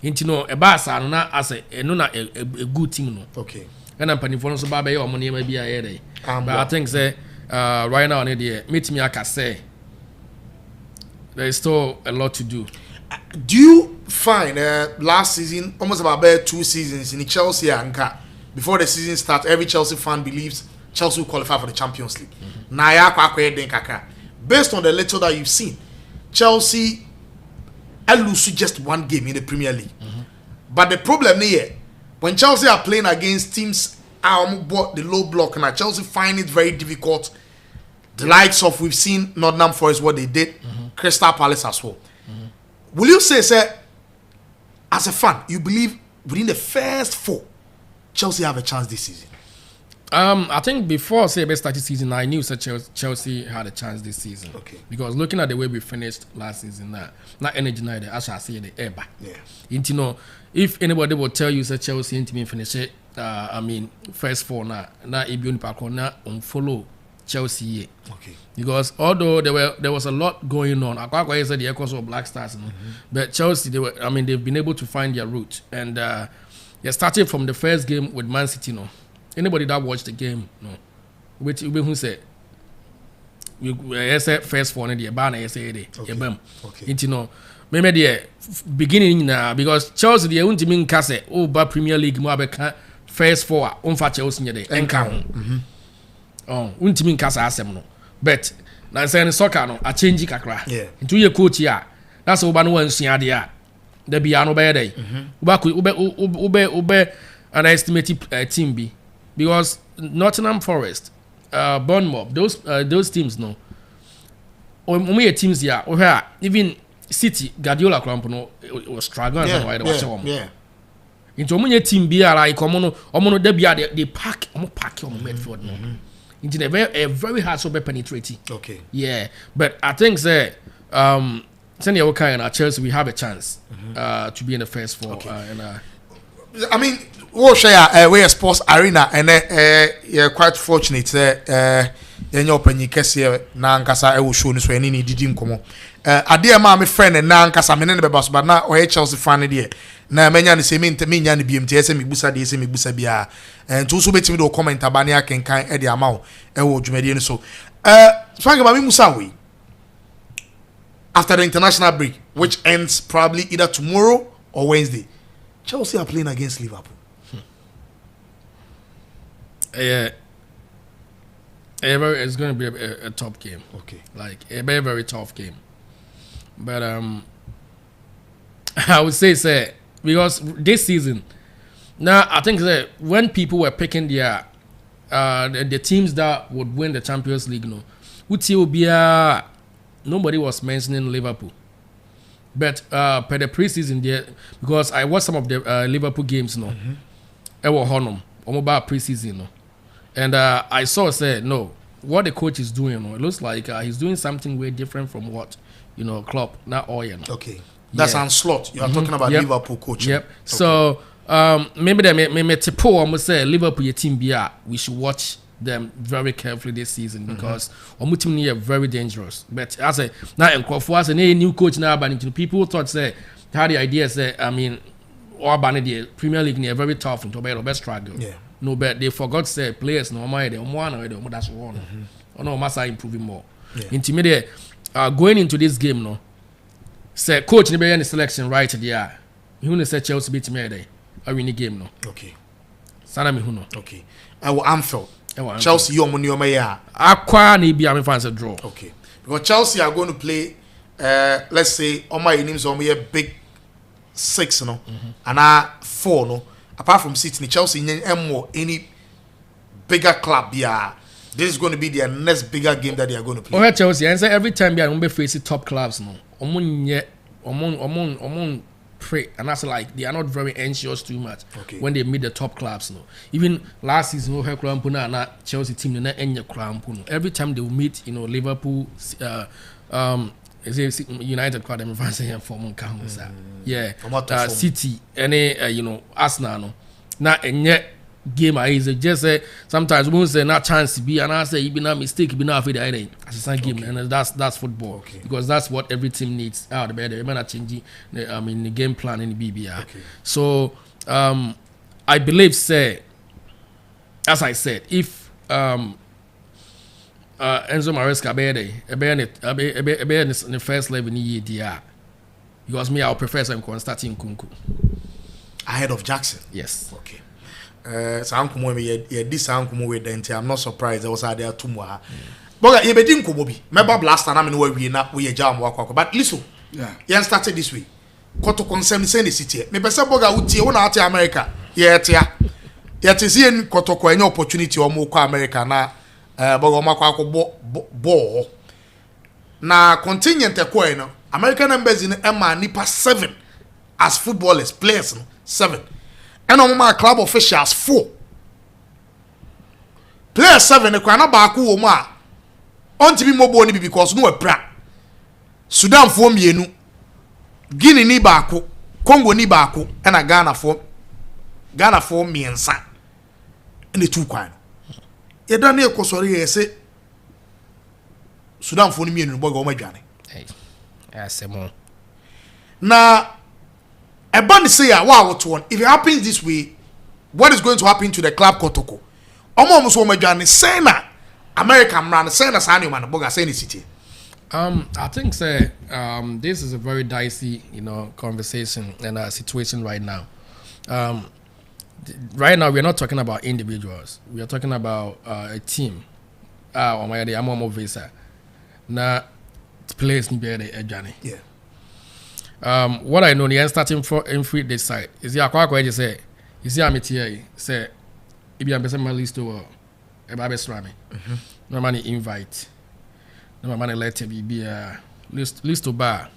Into a basa no as a good team no. Okay. And I'm planning for so baby or money maybe a day. But I think say right now meet me I can say there is still a lot to do. Do you find last season almost about 2 seasons in Chelsea and before the season starts, every Chelsea fan believes Chelsea will qualify for the Champions League. Based on the little that you've seen, Chelsea lose just 1 game in the Premier League. But the problem here, when Chelsea are playing against teams bought the low block, and Chelsea find it very difficult. The likes of we've seen Nottingham Forest what they did, Crystal Palace as well. Will you say, sir, as a fan, you believe within the first 4, Chelsea have a chance this season? I think before MYBET started season, I knew that Chelsea had a chance this season. Okay. Because looking at the way we finished last season, not energy night, I shall say the ever. Yeah. You know, if anybody will tell you that Chelsea into finish it, first 4 now if you on follow Chelsea. Okay. Because although there was a lot going on, I said the echoes of Black Stars, but Chelsea they've been able to find their route, and they started from the first game with Man City. Anybody that watched the game, which who said we said first 4 in the ban okay. You know, maybe the beginning now because Chelsea they won't mean case over Premier League more first 4 on for Chelsea the encounter. Won't mean case asem no, but na say soccer no a change kakra. Yeah. Into your coach here, that's over no one sua there. There be no better day. Ube an estimated team be. Because Nottingham Forest, Bournemouth, those teams no. Only teams here. Even City, Guardiola Crampono was struggling. Yeah. Into only team be like omono they pack on midfield no. Into a very hard to be penetrating. Okay. Yeah, but I think say Senior Oka and Chelsea we have a chance to be in the first 4. Okay. I mean, we'll share we sports arena and you're quite fortunate in your opinion kese na nkasa e wo show ni so eni ni didi nkomo ade ma me friend na nkasa me ne be baso but na o Chelsea fan de na menya ne se me nya ne biem te se me busa de se me busa bia ntu so betimi do comment abane akenkan e de ama wo e wo dwumade ni so frank ba me musa we after the international break which ends probably either tomorrow or Wednesday, Chelsea are playing against Liverpool. It's going to be a tough game. Okay. Like a very, very tough game. But I would say because this season, now I think that when people were picking their the teams that would win the Champions League, nobody was mentioning Liverpool. But per the preseason there, because I watched some of the Liverpool games, Ewo Honum, about preseason, and I saw what the coach is doing. It looks like he's doing something way different from what Klopp, not Oyen. Okay, that's Anslot. You are talking about Liverpool coach. Yep. Okay. So maybe tipo almost say Liverpool your team we should watch them very carefully this season because team are very dangerous. But as a now for us a new coach now banning people thought had the idea or banning the Premier League near very tough and to be struggle. Yeah. No, but they forgot say players no more one that's one. No must improving more. Yeah. Intermediate going into this game say coach never any selection right there. You say Chelsea beat me there. I win the game Okay. Sana me huno. Okay. I will Anfield. Chelsea, you money Aqua ni be a fans a draw. Okay. Because Chelsea are going to play let's say on my names on a big 6 and 4 apart from City Chelsea any bigger club this is going to be their next bigger game that they are going to play. Okay, Chelsea and say every time they are facing top clubs pray and that's like they are not very anxious too much when they meet the top clubs even last season we had Chelsea team every time they will meet Liverpool United quite them say form City any Arsenal now game is just sometimes we say not chance to be and I say even a mistake be not afraid as a game and that's football because that's what every team needs out the better not changing the game plan in the BBR. So I believe as I said if Enzo Maresca be in the first 11 year because me I'll prefer some starting Kunku ahead of Jackson. Yes. Okay. So I'm not surprised there was there two more. But you be komo bi. Remember last time we na we jam work but listen. Yeah. You started this way. koto consem say the city me pese boga utie wona ate America yetia yete see en koto ko any opportunity o mo kwa America na boga o makwa akọ ball na contingent ekọ no American embassy in Emma nipa 7 as footballers players 7 and on my club officials 4 players 7 ekọ na ba akọ wo mu a onti bi mobo ni because no epra Sudan fo mienu Guinea ni baako Congo ni baako na Ghana fo miensa ene tu kwan ye da na ekosori ye se Sudan fo ni mienu boga o madwane asemo na ebani say ya wa what one if it happens this way what is going to happen to the club Kotoko omo so madwane say na American man say na sani man boga say ni city. I think say this is a very dicey, conversation and situation right now. Right now we're not talking about individuals. We are talking about a team. Oh my God, I'm visa. Na players ni be the journey. Yeah. What I know, the starting for in free this side is the akwa just say. You see, I'm here. Say, if you am person my Listowel, a baby swami. No money invite. No man let be a list to bar.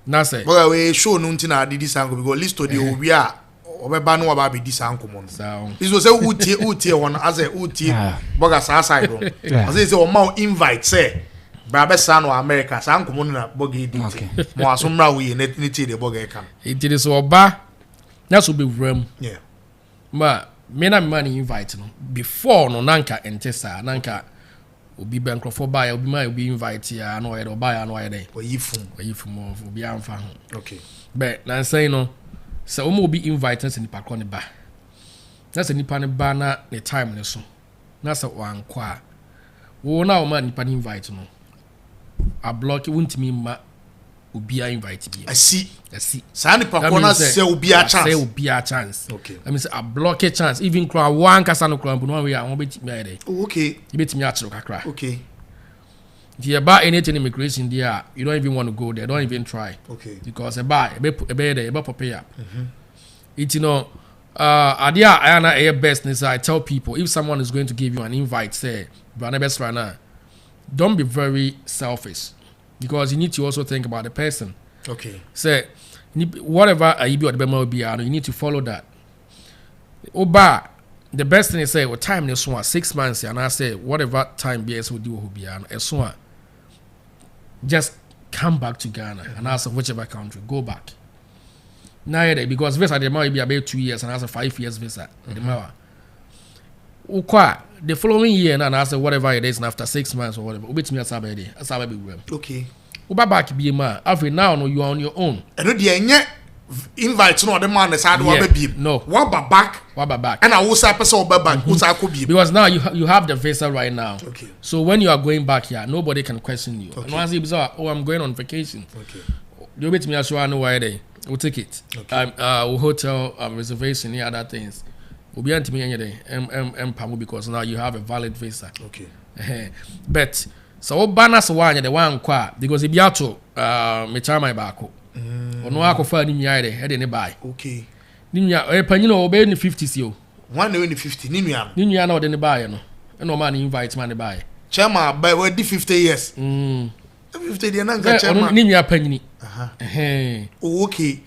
Na say. But we show no nti na adi this anko because list to the obi a obeba no aba be this anko mon. This was say utie one as a utie boga sa side no. As say o ma invite say Brabe sa no America sa anko mon na boga edi. Mo asomra we ne tie the boga e kan. It is oba na so be wram. Yeah. Ma me na man invite no before no nanka entesa nanka obi bankrofo buy obi ma obi invite ya no e buy no e dey oyifum obi amfa ho okay but na say no say o mo obi invite na se nipa kro ne ba na se nipa ne ba na ne time ne so na se wankọ a wo na o ma nipa ne invite no a block wuntimi ma obi a invite bi I see sa nipa kro na se obi a chance okay I mean say a block a chance even cry one kasa no cry no we a won betimi a dey okay you betimi a chiro kakra okay if you about anything immigration there you don't even want to go there, don't even try okay because there prepare it idea I na best is I tell people if someone is going to give you an invite say brother best right now don't be very selfish because you need to also think about the person. Okay. Say whatever you be or the be you need to follow that. Oba the best thing is say what time this one 6 months and I say whatever time BS will do who be as one just come back to Ghana and ask whichever country go back. Now because visa they might be about 2 years and ask 5 years visa. The following year and I say whatever it is and after 6 months or whatever wait me okay Uba back be man after now no you are on your own and the invite no the man side wa be no what back and I will say person back because now you have the visa right now okay so when you are going back here nobody can question you and once you say oh I'm going on vacation okay you wait me as you know why they we'll take it okay. Hotel reservation any other things will be anti me any day because now you have a valid visa okay but so banner one the one kwa because if you have to me chama baako ono akofa ni nyaa de e de ne buy okay ni nyaa e panyi no obe ni 50 yo one no ni 50 ni nyaa na o de ne buy no e no man invite man ne buy chama by we di 50 years 50 de na nka chama ni nyaa panyi okay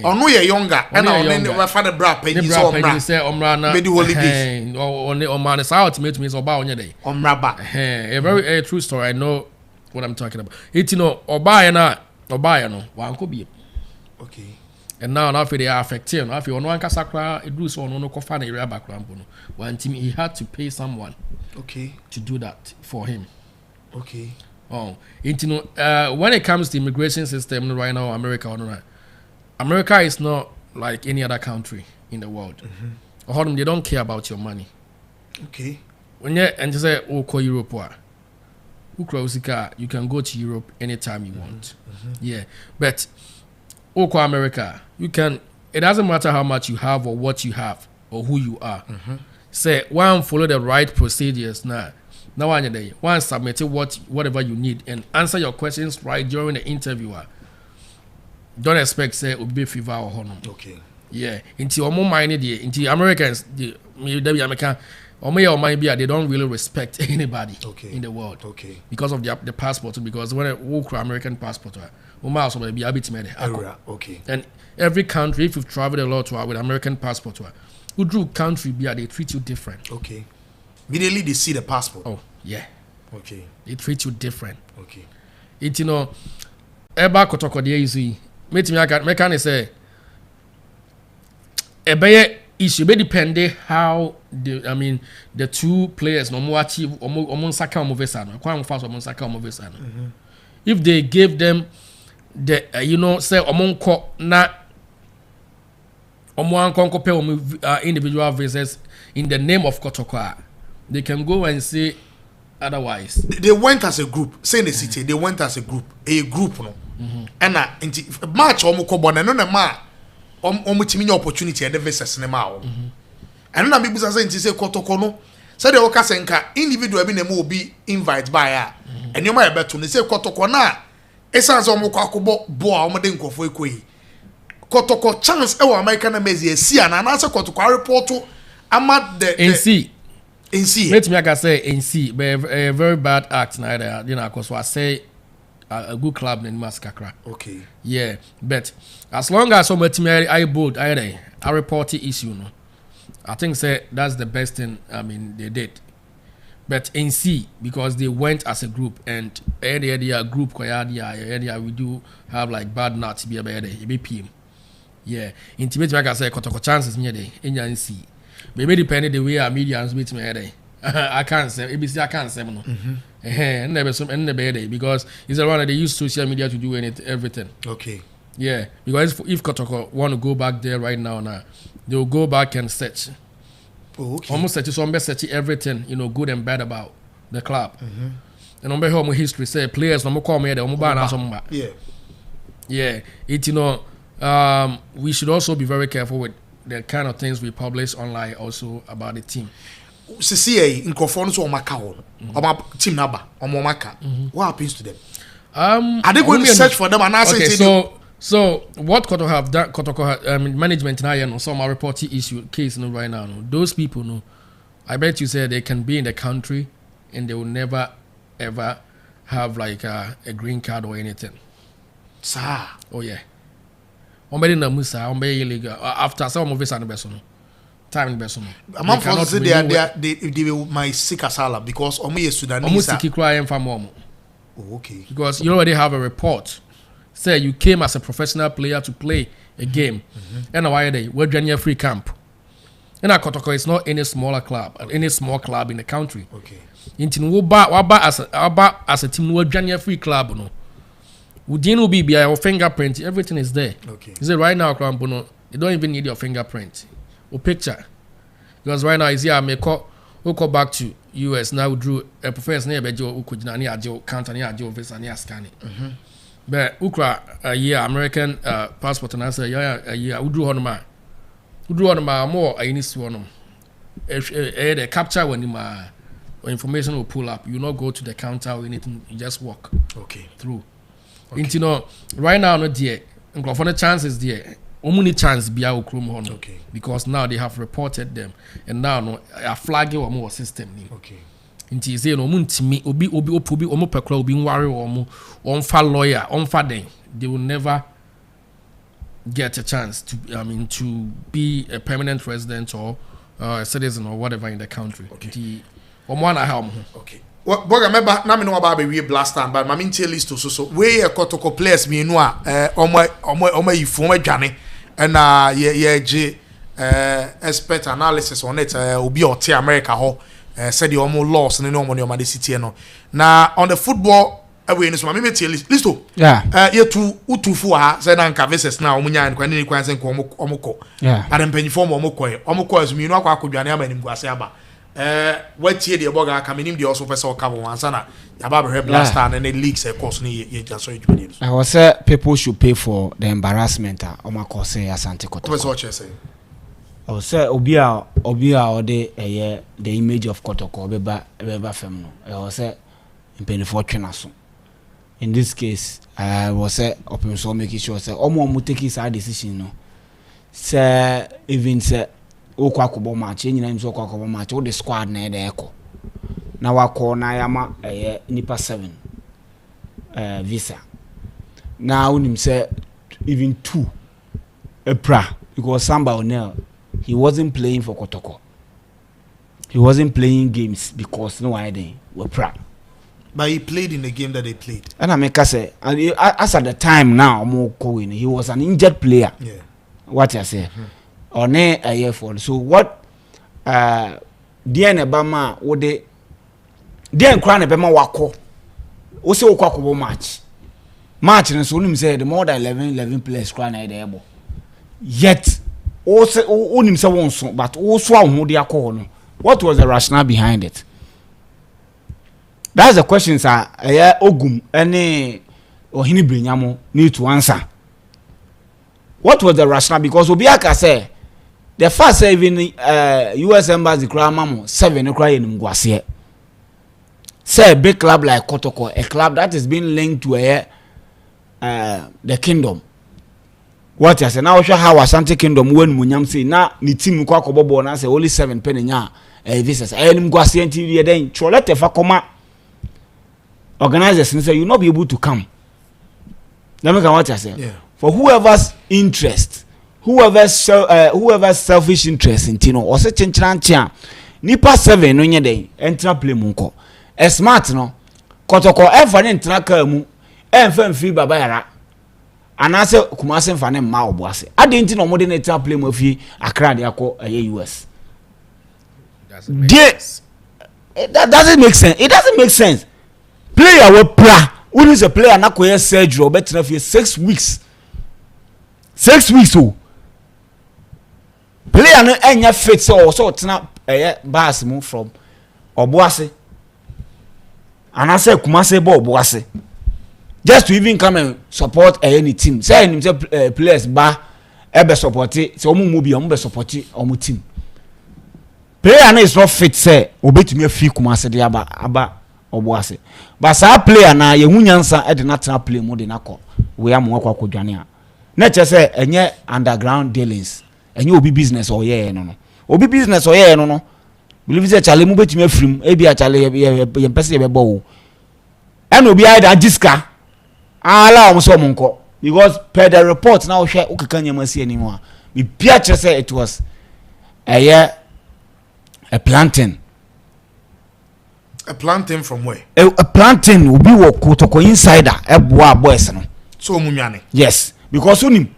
ono ye younger and ono we father bra panyi so omra na be di holidays on man say ultimate means oba onye dey omra ba a very true story I know what I'm talking about it oba na oba no wanko bi okay and now they are affected now if you want to sakra it do so no kofa na area background no one team he had to pay someone okay to do that for him okay when it comes to immigration system right now America is not like any other country in the world they don't care about your money okay when you and you say call Europe you can go to Europe anytime you want yeah but America you can it doesn't matter how much you have or what you have or who you are say one follow the right procedures now one day one submit whatever you need and answer your questions right during the interview don't expect say will be fever or honor. Okay. Yeah, into omo mind the into Americans the American they don't really respect anybody in the world. Okay. Because of the passport, because when I walk American passport, okay. And every country, if you've traveled a lot with American passport, who drew country they treat you different. Okay. Immediately they see the passport. Oh, yeah. Okay. They treat you different. Okay. It eba kotoko de easy. Meet me can say a issue be depend how the two players no more achieve saka visa no kwa fast saka visa no. If they gave them the say omonko na omonko pay individual visas in the name of Kotoko, they can go and say otherwise. They went as a group. Say in the city, they went as a group no. And match omoko bona no na ma omutimi opportunity and the visas ne ma o. And na me busa say say Kotoko no. Say the worker senka individual bi na mo obi invite by a. And you might bet to say Kotoko na essence omoko akobo bo a omode nkofo ekoyi. Kotoko chance e wa American na mezi esi ana na say Kotoko report to ama the NC. Let me say NC, but a very bad act neither. Because I say a good club in Maskakra. Okay. Yeah, but as long as somebody I bold I report the issue, no. I think say that's the best thing. They did. But NC because they went as a group and any group we do have like bad nuts be PM. Yeah, intimate like I say Kotoko chances near the NC. Maybe depending the way our media is with me, I can't say ABC. I can't say no. Never some because it's around that they use social media to do everything. Okay. Yeah, because if Kotoko want to go back there right now, they will go back and search. Oh, okay. Almost search everything good and bad about the club. And on home history say players no call me the yeah. It we should also be very careful with the kind of things we publish online also about the team. CCA in conformance to Omaka about team number on Momaka. What happens to them? Are they going to search for them and answer? Okay, so what Kotoko management now some are reporting issue case right now. Those people I bet you say they can be in the country and they will never ever have like a green card or anything. Sir. Oh yeah. Ombe na musa ombe illegal after some of us and person time person among for say they will my sick asala because omo ye Sudanese almost sick cry em fam oh okay because you already have a report say you came as a professional player to play a game and why they were joining a free camp and Kotoko is not any smaller club any small club in the country okay intin wo ba as a team we joining a free club no Udin will be your fingerprint. Everything is there. Okay. You say right now, Krampono, you don't even need your fingerprint or picture. Because right now, is here, we'll go back to US now. We drew a professor near Bejo, who could not near counter near Joe Visa near scanning. But Ukra, a year American passport, and I say, yeah, a year, we drew on my more. I need to one. The capture when information will pull up, you not go to the counter or anything, you just walk through. Okay. Right now, not there. And for the chances there, only chance be our chrome because now they have reported them, and now a flag or more system. Okay. Into say no muntimi obi omo pekra obi nware omo on fa lawyer on fa den they will never get a chance to to be a permanent resident or a citizen or whatever in the country. Okay. Okay. Boga member na me no about we blast time but mama tell list so we Kotoko players me no a omo yifu omo adwane na ye expert analysis on it obi ote America ho said the omo loss no omo the city no na on the football we no so mama tell list yeah ye utufu ha say na nka versus na omo nya nkwa ni kwan say omo ko yeah adam penifo omo ko azumi no akwa akodwane amanim guase aba what year the boga coming the also person cover once na yaba blast and the leagues course ni ye just so you. I was say people should pay for the embarrassment o ma course Asante Kotoko. What's what you say? I was say obi a o de the image of Kotoko beba fam no. I was say mpenifo twena so. in this case was say open so making sure say omo take his decision no say even say okwakobo match nyina im so okwakobo match wo the squad na dey eko na wakọ na yama nipa 7 visa now unim say even 2 Epra because Samba O'Neil he wasn't playing for Kotoko. He wasn't playing games because no idea were Epra. But he played in the game that they played. And I make us say, as at the time now, he was an injured player. Yeah. What I say, on a year for so what? Diane Bama would they? Diane Crown Bama wako. Also wako match and so him said the more than 11 players crown able. Yet also own himself also, but also who they are calling. What was the rationale behind it? That's the questions Ogum any or Hinibrinyamo need to answer. What was the rationale? Because Obiaka say the first even US embassy cry mamo 7 cry in Mgwasie. Say a big club like Kotoko, a club that is being linked to the kingdom. What I say now show how Asante Kingdom when Munyam say na ni team kwa kobobo na say only 7 penny nya visas. Mgwasie nti then cholete fa koma organizers say you not be able to come. Let me come what I say. Yeah. For whoever's interest, whoever's selfish interest in Tino or say chenchran nipa 7 no nye den entra play munko. E smart no Kotoko ever entra ka mu enfam free baba yara. Anase kumase mfane ma oboase. Ade nti no mo de entra play mu fi Accra de akọ US. That doesn't make sense. It doesn't make sense. Player we pra who is a player na koye surgery or better for 6 weeks. 6 weeks o. Player no enya fit so tena bas mu from Obuase. And I say Kumase bo Obuase. Just to even come and support any team. Say him say players ba ebe support it. So omu be support omu team. Player no is not fit say obetumi afi Kumase de aba Obuase. But sa player na ye hunyansa e de na tena play mu de na ko. We am akwa kodwane a. Na che say enye underground dealings. Enye obi business or ye no. Obi business or ye no. Believe say chale mu betumi afrim e bia chale ye pese ye bebo wo. And obi aida jiska. Ala o so monko because per the report now hwe ukeka nyama si anymore. We bia che say it was a planting. A planting from where? A planting will be what Kotoko insider boa boys no. So munyane. Yes, because unim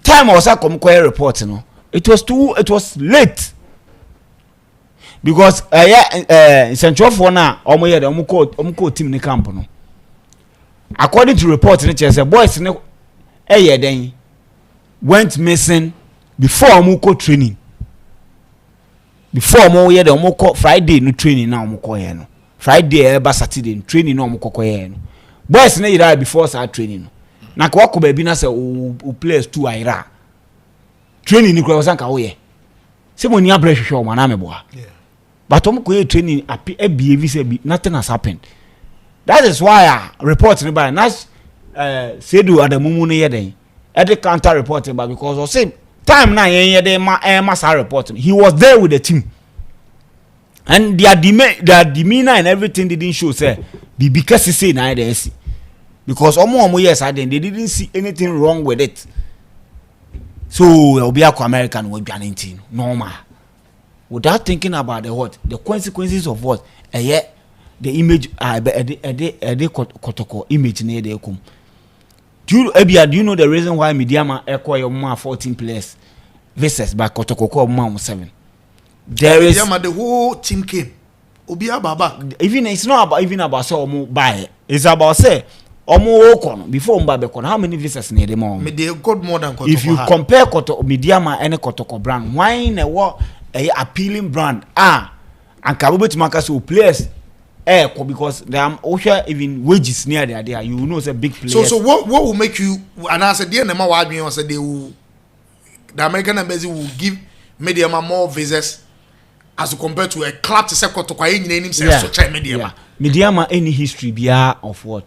time was a come report no. It was late. Because central for now omo ye omo team ni camp no. According to report ni say boys ni den went missing before omo training. Before omo ye omo Friday no training na omo ye no. Friday eba Saturday training no omo kokoye no. Boys ni ira before start training no. Na kwa ko ba bi na say o players 2 ira. Training ni kwa wasanka wo ye. Se mo ni abre hwehwe o ma na meboa. Yeah. But omo ko training behave say nothing has happened. That is why report ni by Nash Sedu Adamumu ni yeden. The counter report ba because o say time na yen yeden ma sa report. He was there with the team. And their demeanor and everything didn't show say because he say na dey see. Because omo yes they didn't see anything wrong with it. So obi akọ American we dwane normal. Without thinking about the consequences of what the image Kotoko image near the come. Do you know the reason why Mediama acquire 14 players versus by Kotoko 7? There is the whole team came. Obia Baba. Even it's not about so buy. It's about say Omo before Mbabekon. How many visitors near them all? They got more than Kotoko. If you compare Mediama and Kotoko brand, why in a appealing brand? And Kabubet Marcus who players because there are also even wages near there. You know, it's a big player. So what will make you? And I said, the American embassy will give Mediama more visas as compared to a club to say Kotoko. Mediama. Mediama any history of what?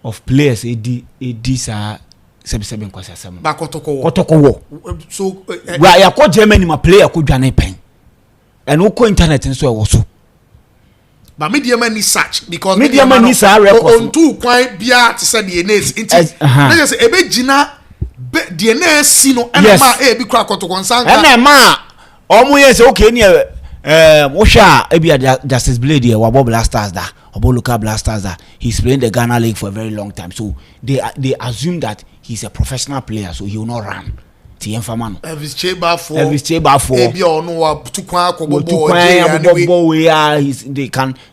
of players edi sa 77 kwasa asem ba kotoko so wa ya ko Germany ma player ko dwane pen and wo ko internet nso e wo so but media man is search because media man is a record on two kwan bia to say DNA into na just e be gina DNA si no na ma e bi kra kotoko nsanka na ma omo yes okay ni wo hwa e bia Justice Blade wa Bob Blasters da Obo local Blasters da he's playing the Ghana league for a very long time, so they assume that he's a professional player, so he will not run TM Famano Elvis Cheba for ebi ono wa tukwa kobobo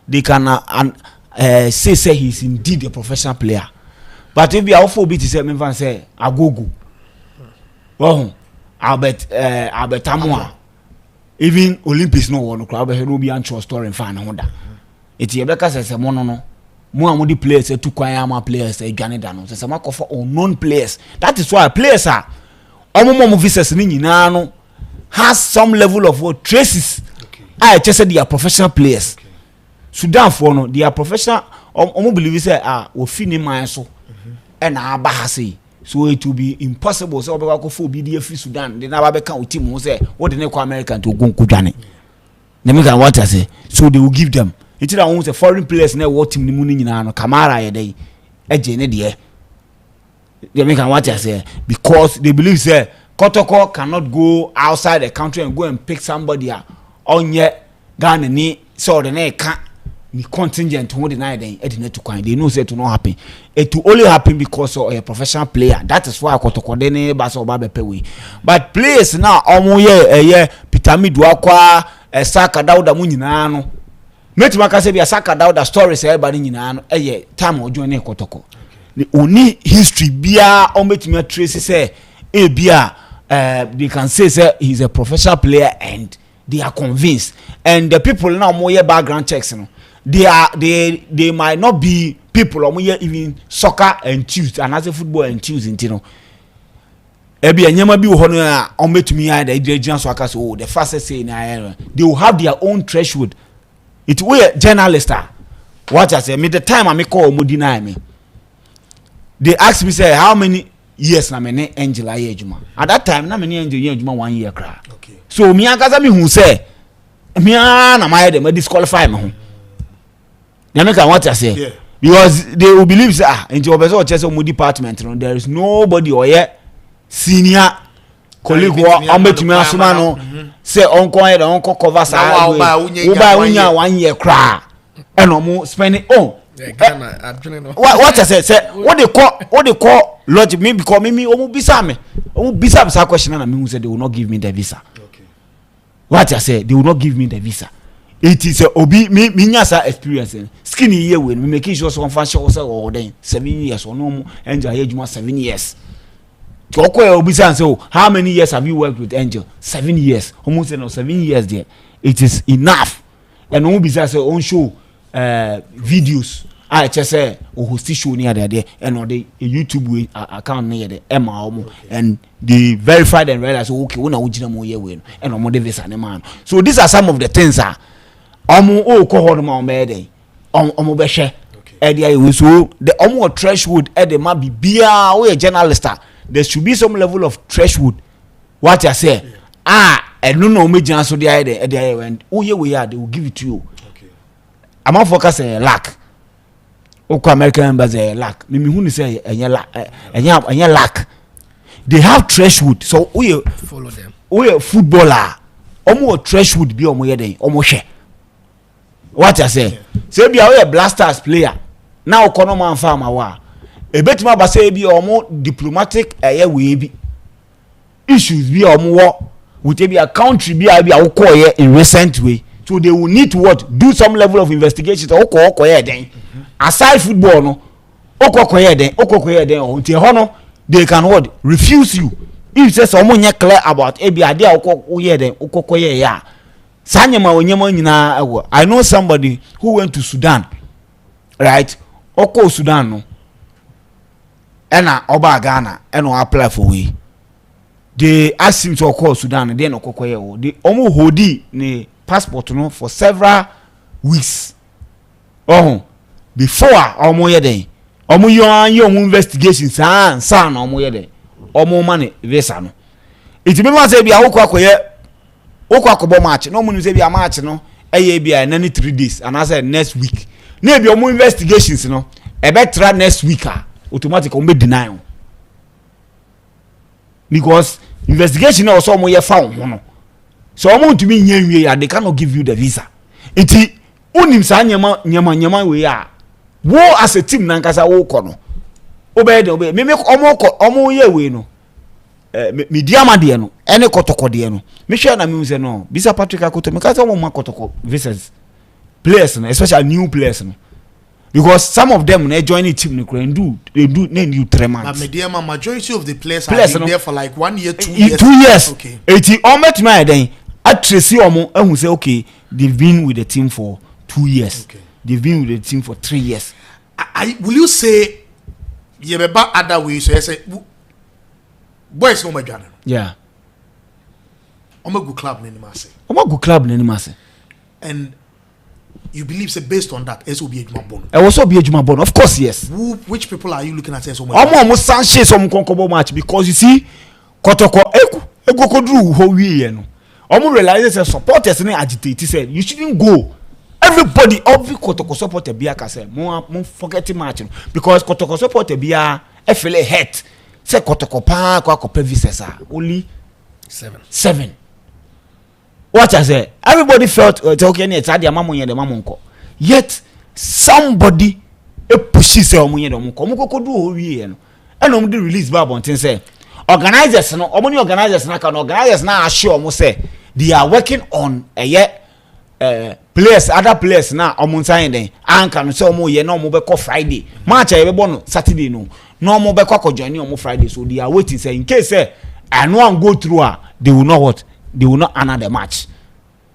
they can say he's indeed a professional player, but if you are Offe to say me fan say agogo Albert Amwa even Olympics no one crowd be no be ancho story fan honda eti e beka say mono no mo amodi players to kwan ama players e dwane da no say makofa unknown players. That is why players are omo visas ni nyina no has some level of what traces. I just said they are professional players. Sudan for no they are professional. Omo believe say we fini man so and aba ha say so it will be impossible so obeka ko fo bi dey free Sudan they na ba beka o team say what dey call American to go nkudwane they make what I say, so they will give them it is a foreign players na what team ni mu ni nyina no Kamara ye dey eje ne de they make what I say because they believe say Kotoko cannot go outside the country and go and pick somebody onye Ghana ni so the na ka ni contingent who deny them to kwan. They know say to not happen. It will only happen because of a professional player. That is why Kotoko dene baso ba bepe we. But players now omo ye Pitami Duakwa Saka Dauda mu nyina no. Meti makase bia Saka Dauda stories everybody nyina no time ojo ne Kotoko. The only history bia ometumi trace say bia they can say he's a professional player and they are convinced, and the people now more background checks no they might not be people or even soccer enthused and as a football enthused you know ebi anyama bi wo ho no a ometumi ya da idregian so aka so the fastest say na they will have their own threshold. It we journalist what I say me the time I call Modina me they ask me say how many years na me ne Angela Yejuma at that time na me ne Angela Yejuma 1 year cra. Okay, so me akaza me hu say me na my dem disqualify me ho na make what I say, yeah. Because they will believe say into obeso chese mo department no there is nobody or yet senior colleague who ametumi asoma no say onko here onko cover sa we buy unya 1 year cra eno mo spending what I say what they call logic me because me omo bisa sa question na me say they will not give me the visa. Okay, what I say they will not give me the visa. It is a obi me nyasa experience skinny year when me make sure so fan show say or then 7 years or no Angel Ejuma 7 years. Toko obi say how many years have you worked with Angel? 7 years. Almost no 7 years there. It is enough. And obi say on show videos I just say host show near there and on the YouTube account near the Emma and they verified and realized okay we na ujina mo year we and omo de visa ne man. So these are some of the things omo ko hold ma omede omo be hwe e dey we so the omo threshold e dey ma bibia we journalist there should be some level of threshold what I say no omo gina so dey when we we they will give it to you. Okay, I'm not focus lack oko American embassy lack me hu ni say enya lack they have threshold so we follow them we footballer omo threshold bi omo ye dey omo hwe what I say say bia we Blasters player now kono man farm awa ebetima ba say bi omo diplomatic we bi issues bi omo wo with a country bi awko in recent way, so they will need to what do some level of investigation to oko then aside football no oko then until hono they can what refuse you if say someone clear about ebi ade oko then oko ya sanyema onyema nyina. I know somebody who went to Sudan, right? Oko Sudan no ena oba Ghana ena apply for way. They asked him to call Sudan, then okokoye. They almost hold the passport no for several weeks. Before almost then omo yo investigation sa na omo ye de omo ma ne visa no iti me ma say bia wo kwakoye wo kwakobo match no omo nim say bia match no eye bia na 3 days and I say next week na bia omo investigations no e betra next week automatic omo deny because investigation na also omo ye fa ho no so omo ntumi nyanwie ya they cannot give you the visa iti unim sa nyama we ya wo as a team na nkasa wo kɔ no obey me omo ye we no media ma de no ene kotoko de no me hwe na me say no bisa Patrick Akoto me ka say omo ma kotoko visas players no especially new players no because some of them na join the team no they do 3 months but media ma majority of the players have been there for like 1 year 2 years 2 years okay eti omo tuma den atresi omo ehun say okay they've been with the team for 2 years okay. They've been with the team for 3 years. Will you say you be back other way? So you say boys no majana. Yeah. I'm a good club in Mase. I'm a good club in Mase. And you believe say based on that, it will be a Juma Bono. It will also be a Juma Bono, of course, yes. Which people are you looking at? So I'm almost Sanchez on Konkobo match because you see, Kotoko Ego Kodru ho we no. I'm realize that supporters ne agitate said you shouldn't go. Everybody, every Kotoko supporter biaka say, mo forget match because Kotoko supporter bia e feel hurt. Say Kotoko pa kwa ko visas only 7. What I say? Everybody felt okay. It's the mamu ye the mamunko. Yet somebody e pushes say omunye the mamunko. Omunko ko do owie no. And omunde release ba bonten say organizers no. Omuni organizers na can organizers na assure omo say they are working on players, other players na omunsan den anka no say omo ye na omo be ko Friday match e be bo no Saturday no omo be ko join omo Friday so they are waiting say in case say I no one go through they will not what they will not honor the match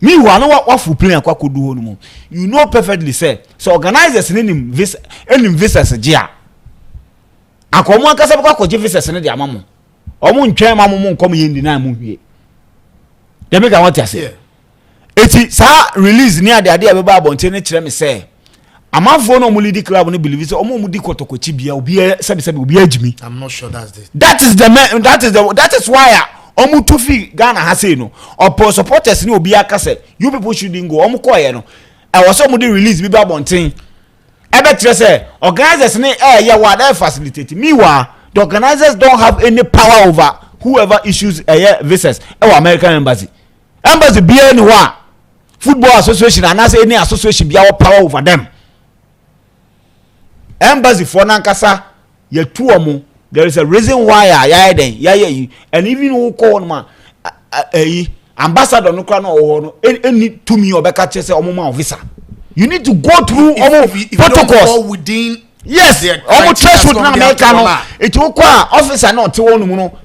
me who know what full play akwa ko do no you know perfectly say so organizers nim visas gia akomo akasa be ko visas ne de amamo omo ntwen mammo nkom ye ndina mu hwie dem ga what I say eti sa release ni ade be ba bonte ne kire me say amanfo no mu lead club no believe say omo mu di kotokochi bia obi sebi obi agimi. I'm not sure that is why omo to fi Ghana ha say no opo supporters ni obi aka say you people shouldn't go omo koye no e was omo di release bi ba bonte e be kire say organizers ni ye wa that facilitate me wa the organizers don't have any power over whoever issues visas American embassy be anywhere football association and as any association be our power over them embassy for nankasa ye two omo there is a reason why and even who call man ambassador no kra no any to me obeka chese omo ma visa you need to go through omo protocols within yes omo threshold na America no it will kwa officer na te wonu no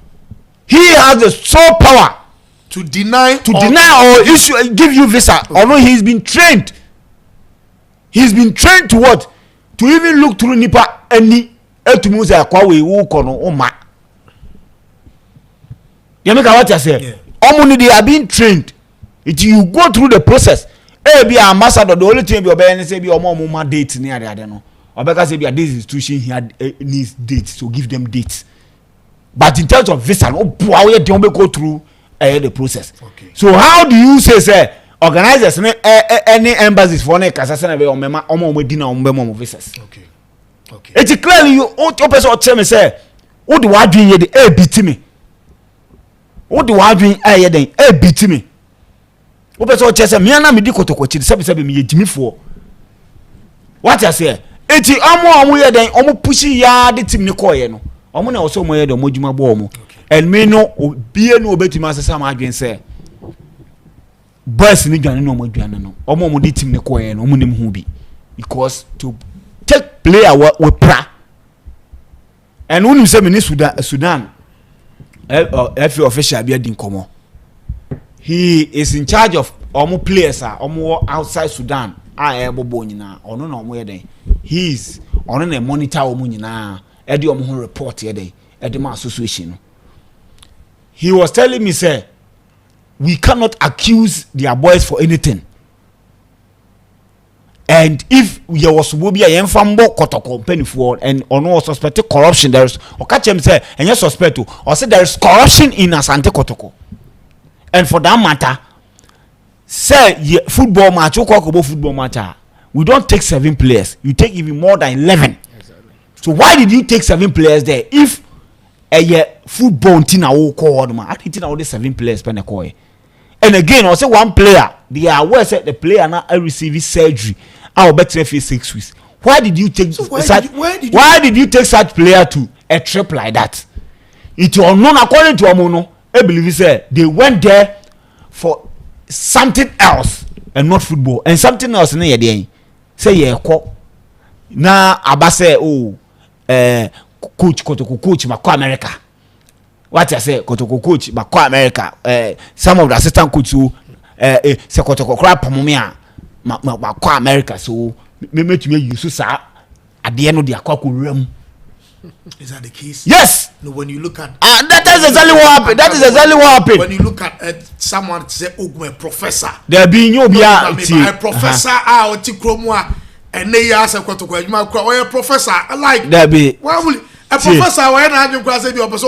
he has the sole power to deny or issue give you visa or no he's been trained to what to even look through nipa any etumu say akwa we wo kono o ma you make what I say omo they are being trained it you go through the process be ambassador the only thing be obey say be omo ma date ni ade no obeka say be this institution here needs dates so give them dates but in terms of visa no boa we dey go through the process. Okay. So how do you say organizers any embassies for any kasasa na be omo dina omo visas? Okay. It's clearly you person or tell me say what do I doing here the beat me. What do I doing here then beat me. O person or tell say me na me di kotokochi se me yejimi for. What I say? Eti omo here then omo pushi ya the team ni call here no. Omo na also mo here the omo juma bo omo. And me no obie no obetuma asesa ma adwen say boys ni dwane no mo dwane no omo di team ne koye no omo nim hu bi because to take player we pra and unim say me ni Sudan FA official bi adin komo he is in charge of omo players omo outside Sudan bobo nyina ono na omo ye den he is ono na monitor omo nyina e de omo report ye den e de ma association no. He was telling me, say, we cannot accuse their boys for anything. And if you was be a yemfambo kotoko penny for and or no suspect corruption, there's or catch him say and you suspect or say there is corruption in Asante Kotoko. And for that matter, say football match, football match, we don't take 7 players, you take even more than 11. Exactly. So why did you take 7 players there? If a football team will call them, I think all the 7 players pen a coy. And again, I say one player, they are aware that the player now receiving surgery. I'll bet you 6 weeks. Why did you take why did you take such player to a trip like that? It was known according to Amono. I believe he said they went there for something else and not football. And something else near the say yeah, now Abase coach Mako America. What I say, Kotoko coach, Mako America. Some of the assistant coach who say Kotoko crap Pamomia, Mako America. So me to me use at the end of the Akoko room. Is that the case? Yes. No, when you look at that is exactly what happened. That is exactly what happened. When you look at someone say, "Oh, professor," there be no be a professor. And they ask a professor like there be. Why will a professor when I say the opposite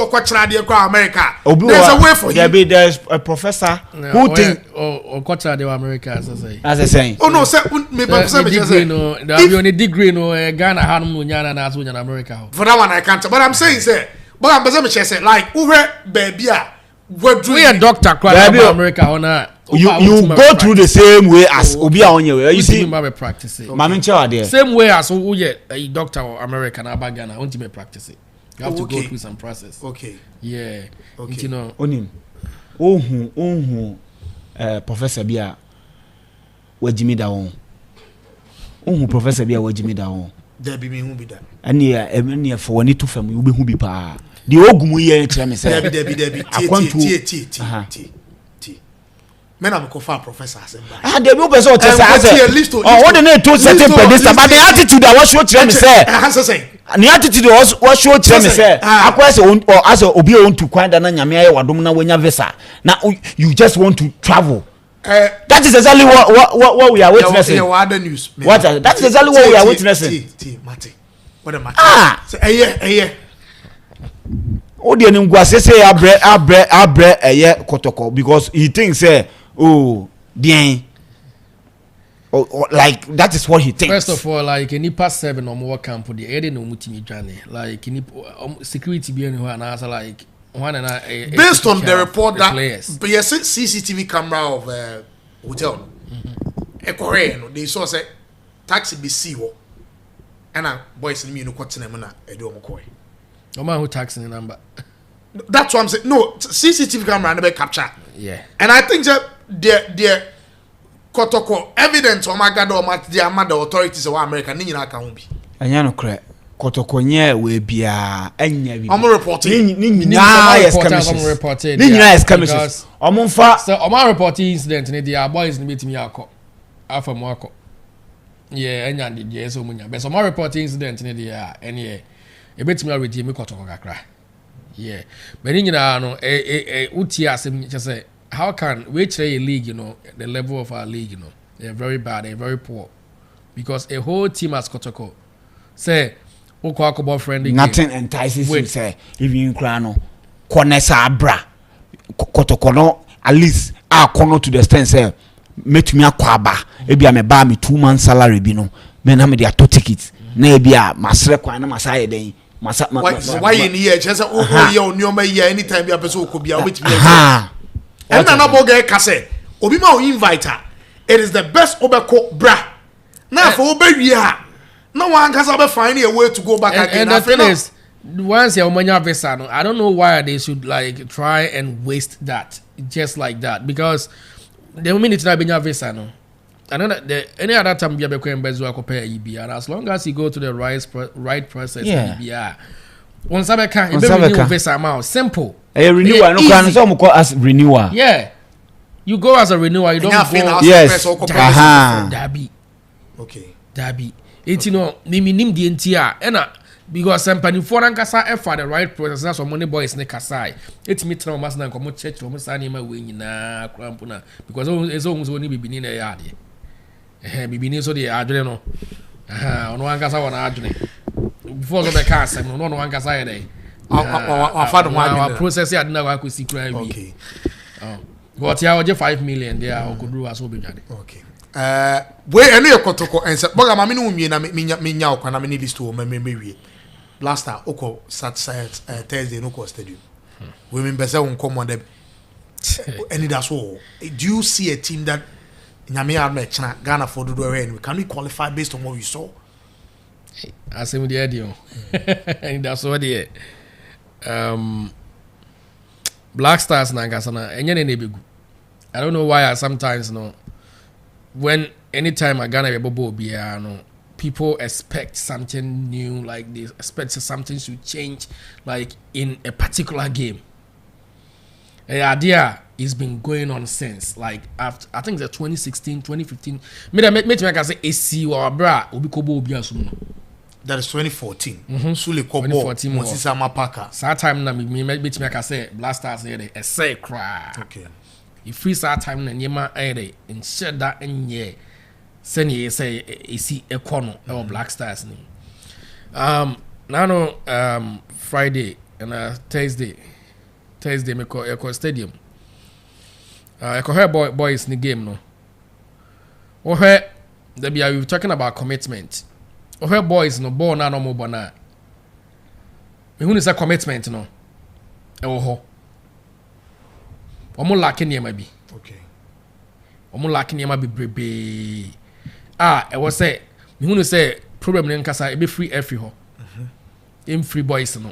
America? There's a way for there be there's a professor who think or Quatra de America as I say. Oh no, sir, me professor no, there be only degree no Ghana Hanum Nyana na so in America. For that one I can't. But I'm saying say, but I'm say like uwe baby we a doctor America on you go through the same way as Obia on your way. You see, practice it. Same way as who a doctor or American Abagana, ultimate practice it. You have to go through some process. Okay. Yeah. Okay. You know. Onim. Professor Bia, where Jimmy down. Professor Bia, where Jimmy down. There be me who be that. And yeah, for one to family, who be pa. The Ogumu here, tell me, say, there be. Men am confirm professor as there be person tell say what the name to certain pedestal but the attitude that was show tell me say the attitude was show tell me say akwa say or as obi want to kwanda na nyame aye wadom na wanya visa now you just want to travel that is exactly what we are witnessing. What that is exactly what we are witnessing. What am I say o de nim gwa say abre kotoko because he thinks say like that is what he thinks. First of all, like any past 7 or more camp the area no mutimi journey like any security be anywhere and answer like one and based on the report that players. CCTV camera of hotel Korean they saw say taxi be see wo and boys in me no kwatena mu na edo mkoy no man who taxi number. That's what I'm saying. No, CCTV camera never capture. Yeah. And I think that the Kotoko evidence or my God or the authorities of America ni nyina ka ho bi. Anya no kre. Kotoko nye we bia anya bi. Omo reporting. Ni nyina yes commission. Ni nyina yes commission. Omo fa. So omo reporting incident ni the boys ni betimi akọ. Afa mo akọ. Yeah, anya the so munya. But omo reporting incident ni the any e betimi already me Kotoko kakra. Yeah, but you know, say, how can we trade a league? You know, the level of our league. You know, they're very bad. They're very poor because a whole team as Kotoko say, "Okwa friendly." Nothing entices you. Say, if you crano, Konesa bra, Kotoko no at least I kono to the extent say, "Make me a kwaba." Ebi ame ba me 2 months salary bi no. Me na me dey to tickets. Na ebi a masre kwa na masaye den. Why in here? Just anytime you person could be a witch. And another guy can say, Obima invite her. It is the best Obeko bra. Now for Oberia, no one can ever find a way to go back again. And the thing is, once you're on visa, I don't know why they should like try and waste that just like that because the minute I be your visa, no. I know that any other time you be going to compare EBR, and as long as you go to the right process, EBR. Once I can, you renew visa amount. Simple. A renewal, no can some call as renewal. Yeah, you go as a renewal. You don't go. Yes. Dabi. Okay. Dabi. It's you know, nim the NTR, and because some foreign kasa for the right process. That's what money boys ne kasai. It's me tell mas na komo church from sani ma we nyina krampuna because it's almost only be in a yard. Bibi so the adwene no ono ankasa wona adwene before so be ka asem no ono ankasa ye dey afado ho adwene process ya na wa kosi kura wi okay but ya oje 5 million there okoduru aso be dwane okay we ene yekotoko ense boga ma me no mie na menya okwana me ni list o me wie blaster oko Saturday Thursday no ko stadium we mean be say won come dem any that's all. Do you see a team that Ghana for do and can we qualify based on what we saw? I say with the idea. And that's what the Black Stars Nangasana and I don't know why I sometimes when anytime I Ghana be people expect something new, like they expect something to change, like in a particular game. The idea has been going on since, like after I think it's 2016, 2015. Me say AC or bra obi kobo obi asum. That is 2014. Sule kobo 2014 Mosisa Mapaka. That time na me say Blasters here a say cry. Okay. If free that time na nyema ere in shed that enye send say AC ekono or Black Stars ni. Now Friday and Thursday me ko stadium. I hear boys in the game no. Oh hear we were talking about commitment. Oh hear boys no ball na no mo bona. Me who is a commitment no. Oh ho. Omo lacking niema bi. Okay. Omo lacking niema bi brebe. I was say me who say problem ne nkasa e be free every ho. Free boys no.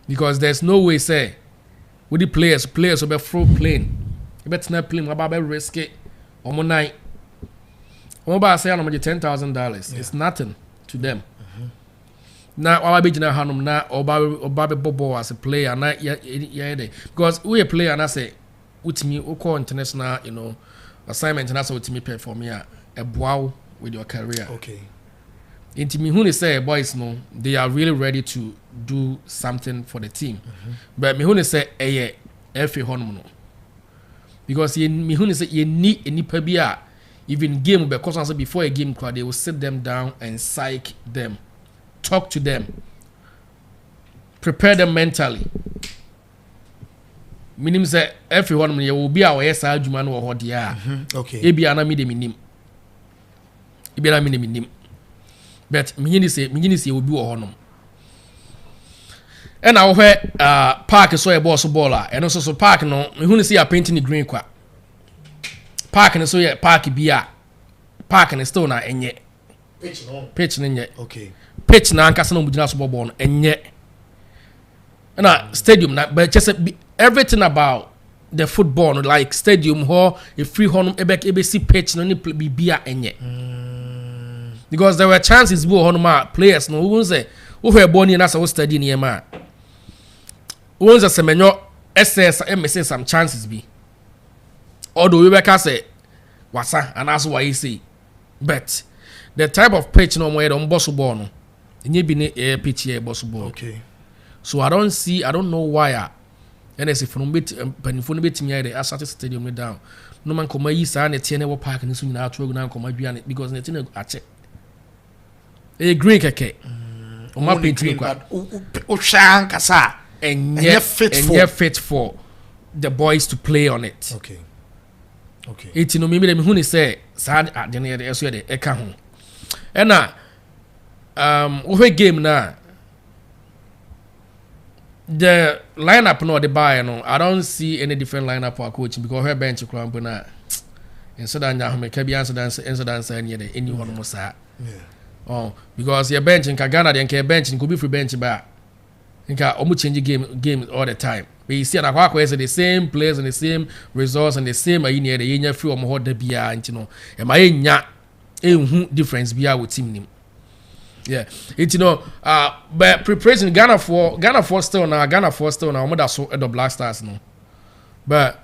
Because there's no way say with the players will be throw playing. You better not play. About be risk it. Omo night. Omo ba say I'm $10,000. It's nothing to them. Now I be jina hanum na oba be bobo as a player na yeah because we a player and I say with me call international assignment and that's what me perform here a wow with your career. Okay. Into me who say boys no they are really ready to do something for the team. But me who say every honum no. Because me who say you need any pebia even game because before a game they will sit them down and psych them. Talk to them. Prepare them mentally. Meaning say everyone you will be our adjuman or what dia. Okay. Ebi ana mi de minim. Ebi ana mi de minim. But mingini say will be honum. And I where park so a boss baller and also so park no me hu see a painting the green kwa. Park and so yeah park bia. Park and still na enye. Pitch no enye. Okay. Pitch na ankasa no mujina so ball no enye. Na stadium na but just everything about the football like stadium ho a free honum ebe see pitch no ni bia enye. Because there were chances we honum players no who say who were born in as a study near ma. Once a semenyo SS MSS some chances be. Although we can say wasa and that's why you say. But the type of pitch no more on boss ball no. Nye be ne pitch here boss ball. Okay. So I don't know why and as if from bit penifo no betimi here the Asante Stadium down. No man come yi sa na tie na wo park ni so nyina atro na come adua because na tie na ache. Green keke. O ma painting kwa. O shan kasa. And yet fit for the boys to play on it. Okay. Okay. It's no me who say sad at the near the SU de eka ho. And over game na the lineup no the buy no I don't see any different lineup for coaching because her bench club na instead anya me ka bi answer near the anyone mo sa. Yeah. Oh, because your bench in Ghana then can bench could be free bench ba. Nka omu change game all the time. But you see na kwa is the same players and the same results and the same near the yenya free omo hoda bia ntino. E ma yenya ehun difference bia with team nim. Yeah. It's but preparation Ghana for still now omo da so the Black Stars no. But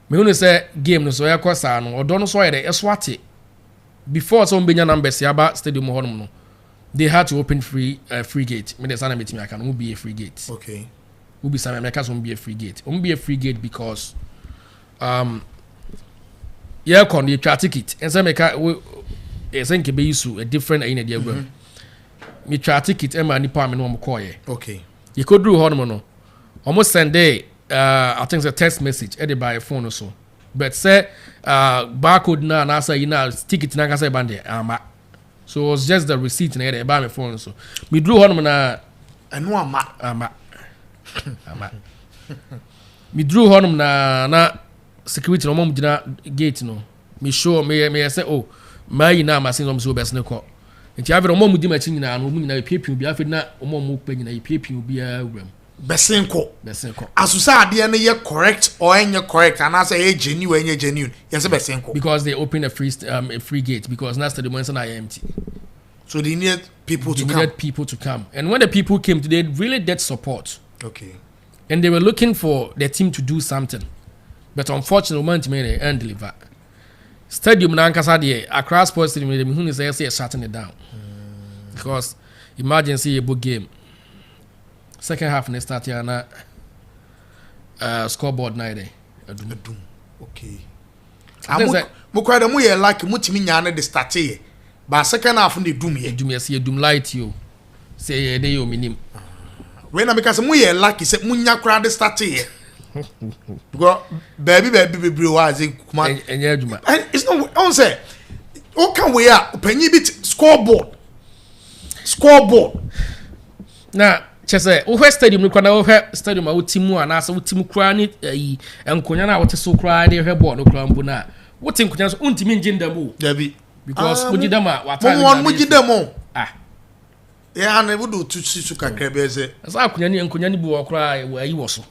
me who say game no so yakosa no odo no so ye the swati. Before some benya numbers yaba stadium honum no. They had to open free gate. Me the sana meeting I can be a free gate. Okay. Will be some Americans won't be a free gate. Won't be a free gate because yeah con you try ticket and say make I think be issue a different in a diagram me try ticket and my nipa me no mo call ye okay you could do hono no almost send day I think it's a text message edit by phone or so but say barcode na say you know ticket na say band there so it was just the receipt na edit by my phone so me drew hono na eno ama me drew hono na security no mom gina gate no me show me say oh my na ma sin so best ne ko nti ave no mom di ma chi nyina no mu nyina piepie bi afi na mom pa nyina piepie bi awram besenko asusa ade ne ye correct or enye correct and as a genuine yes besenko because they open a free gate because now the ones are empty so they need people to come and when the people came they really did support okay and they were looking for their team to do something but unfortunately man made and deliver stadium na ankasa de Accra Sports Stadium they who is say shutting it down because imagine see a book game second half in start here na scoreboard na dey adum okay mo kwa da mo ye like mutimi nya na de start here but second half na dum see dum light you say ye dey o minim when na because mo ye like say munya kra de start here because baby bebre wa as kuma enye aduma it's not on say o kan we a panyi bit scoreboard na chese o hwe stadium ni kwana o hwe stadium a o timu ana asa o timu kra ni enkonya na o te so kra ni hwe ball no kra mbu na o tin konya so untimi njinda mu dabi because mujidama wata mo mujidamo ya na budu tusi su kakra be ze asa enkonya ni bu o kra ayi wo so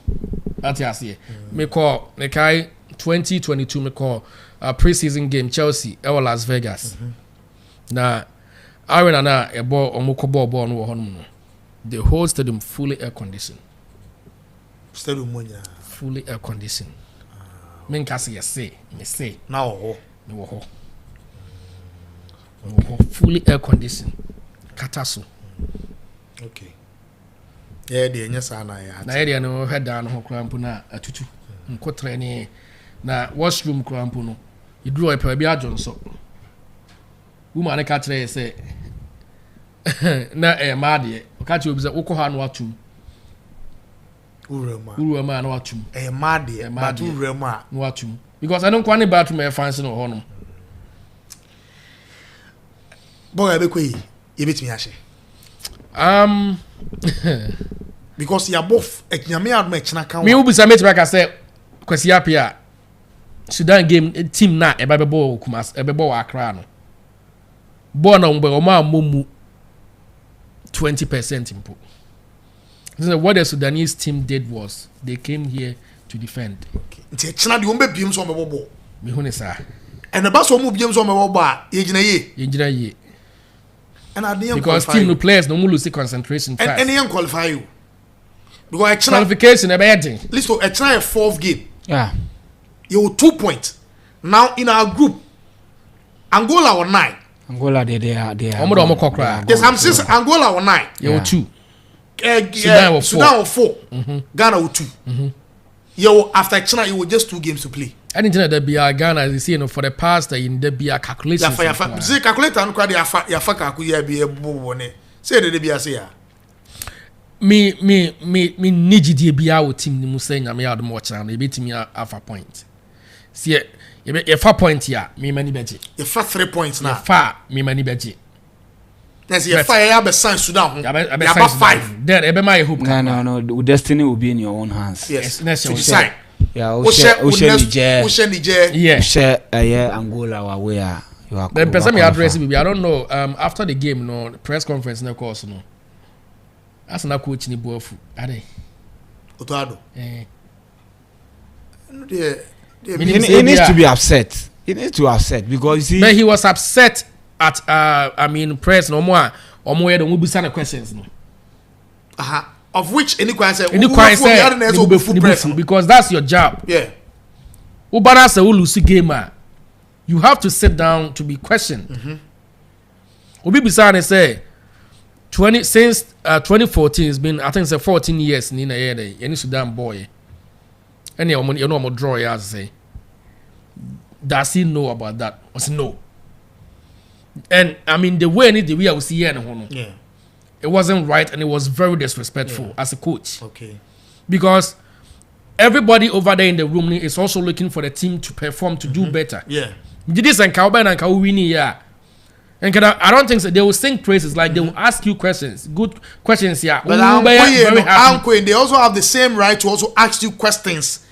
ati ase me call me kai 2022 me call a pre-season game Chelsea e Las Vegas na arena na e ball omukọ ball no wo hono no the whole stadium fully air conditioned. Stadium monya fully air conditioned. Men kasi me say. Na wo ho. Fully air conditioned. Kataso. Okay. Yeah, the nya sana ya. Na area no head down ho krampo na atutu. Nkotre ni na washroom krampo no. Idru e pa bia Johnson. Woman ka kire say na maade okachi obi say ukọ no atum urema no atum maade but urema no atum because I don't kwani bathroom e fancy no ho no boy be koi e betimi ahye because ya bof enyame adom e china kan me ubi say metime ka say kwasi apia Sudan game team na e ba be ball kumas e be ball Accra no ball na mbe o ma momu 20% input. So what the Sudanese team did was they came here to defend. Nti china de ombe biem so mebobbo. Me hu ne sa. And ba so mu biem so mebobbo a ye gina ye. And I didn't because team no players no lose concentration fast. And any qualify you. Because china qualification e be heading. Listen, a china 4th game. Yeah. You 2 points. Now in our group Angola were 9. Angola they are omo kokra. Yes, I'm saying Angola were 9. You 2. Sudan were 4. Ghana were 2. You after China you were just 2 games to play. And in there be Ghana you see for the past in there be a calculation. Yeah, see calculator and kwa ya fa calculate be bone. Say the be say ya. Me nigidi bia wo team ni mu say nyame ya do China na be team ya alpha point. See ye fa point ya me mani beje. Ye fa 3 points na. Fa me mani beje. Yes, ye fa ya be sign Sudan. Ya be 5. Then e be my hope. No, the destiny will be in your own hands. Yes, next you decide. Yeah, Niger. Yeah. Share Angola where you are. The person me address I don't know after the game no the press conference na course no. As na coach ni boafu. Ade. Otoado. He needs to be upset. He needs to be upset because you see. But he was upset at press no more. Omo ye don't be questions no. Of which any question because that's your job. Yeah. Ubara say lose gamer. You have to sit down to be questioned. Obi bisane say 2014 has been I think it's 14 years in a year any Sudan boy. Any you know draw as say does he know about that? I said no. And I mean the way I was here and yeah, it wasn't right and it was very disrespectful as a coach. Okay. Because everybody over there in the room is also looking for the team to perform, to do better. Yeah. This and Kelvin and Kelvin, yeah. And I don't think so. They will sing praises, like they will ask you questions, good questions, yeah. But they also have the same right to also ask you questions.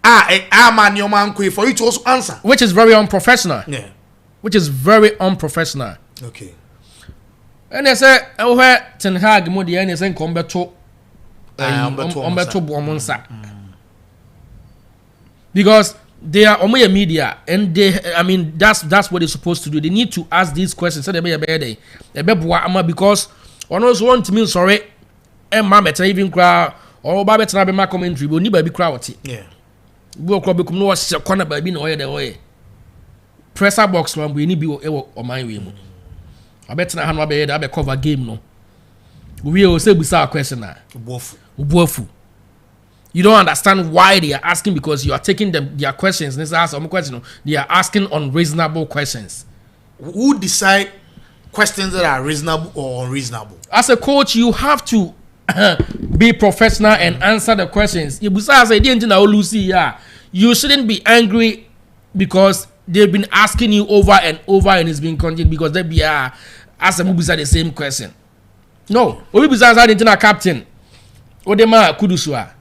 Man, your man, for you to also answer, which is very unprofessional. Yeah. Which is very unprofessional. Okay. And they say, "Oh, where Ten Hag mo the any say come beto, Bomonsa." Because they are on media, and I mean, that's what they're supposed to do. They need to ask these questions. So they be a better day. Because one also want to mean sorry, and ma better even cry or ba better be my commentary, but ni baby crowd. Yeah. We will become no corner baby no way. Presser box one we need be on my way. I bet na hand be that cover game no. We will say bizarre question na. Ubofu. You don't understand why they are asking because you are taking their questions. Let's ask some question. They are asking unreasonable questions. Who decide questions that are reasonable or unreasonable? As a coach, you have to be professional and answer the questions. You shouldn't be angry because they've been asking you over and over and it's been continued because they be asking Mubisa the same question. No, Mubisa is captain. Odema Kudusua.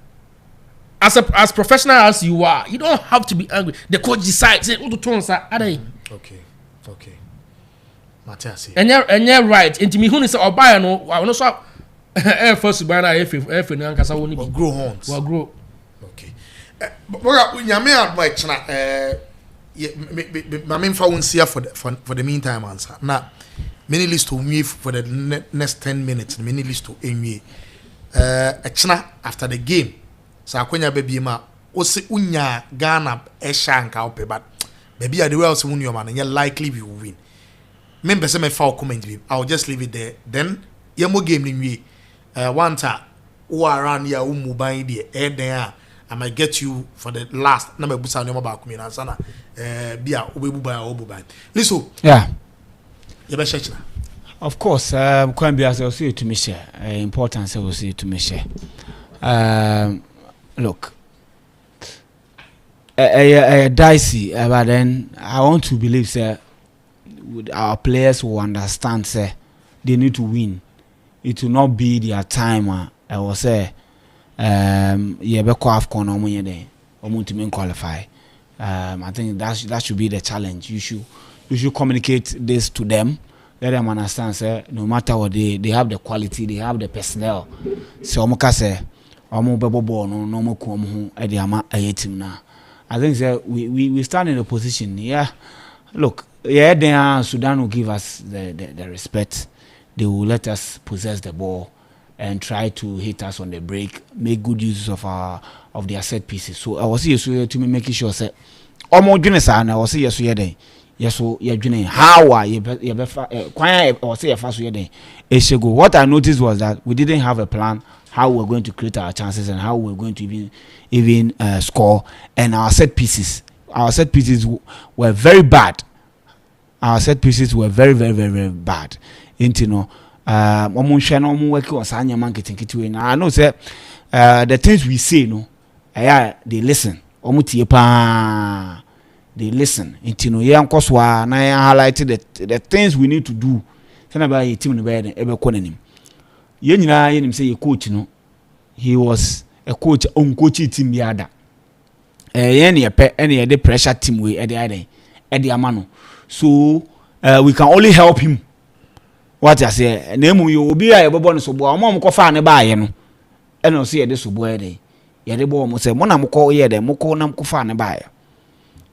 As professional as you are, you don't have to be angry. The coach decides. Okay. Matthias. And you're right. And to me, who is a buyer? No, I want to Air Force banner. If grow horns. Well, grow. Okay. My main phone here for the meantime answer. Now, many list to me for the next 10 minutes. Many list to me. After the game. So akwenya baby ma ose unya Ghana eshanka ope but baby the way else won your man and you likely we will win. Member say me foul comment be I'll just leave it there. Then yemo game ni we one time who around here who mobile there there I might get you for the last number busa no ba kumi na sana bia obebu ba obuba. Listen. Yeah. You be share. Of course, can be as I see to me share importance I will see to me share. Look, dicey, but then I want to believe, sir, our players will understand, sir, they need to win. It will not be their time. I will say, yeah, be AFCON or money day, or to qualify. I think that should be the challenge. You should communicate this to them. Let them understand, sir. No matter what they have the quality, they have the personnel. So Omoka say. I think sir, we stand in a position. Yeah, look, yeah, then Sudan will give us the respect. They will let us possess the ball and try to hit us on the break, make good use of their set pieces. So I was here to me making sure say, almost I was here so yeah. Yes, so you're doing how are you? Or say a fast go. What I noticed was that we didn't have a plan how we're going to create our chances and how we're going to even score. And our set pieces were very bad. Our set pieces were very, very, very, very bad. You know, I know say the things we say, no, they listen. They listen. You know, I highlighted the things we need to do. Yenyina say coach no, he was a coach on coaching team biada. Any the pressure team we at the amano. So we can only help him. What I say, name you will be a bonus of mom ko fa ne ba ye no. E no say this boy dey. Ye de bo mo say mo na mo ko ye dey mo ko na ko fa ne ba ye.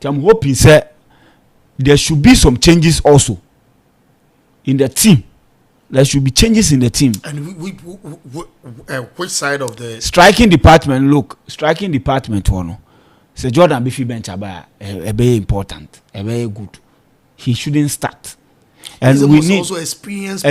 I'm hoping say there should be some changes also in the team. There should be changes in the team. And which side of the striking department? Look, striking department one. So Jordan Biffy bench a very important, a very good. He shouldn't start. And we need also experienced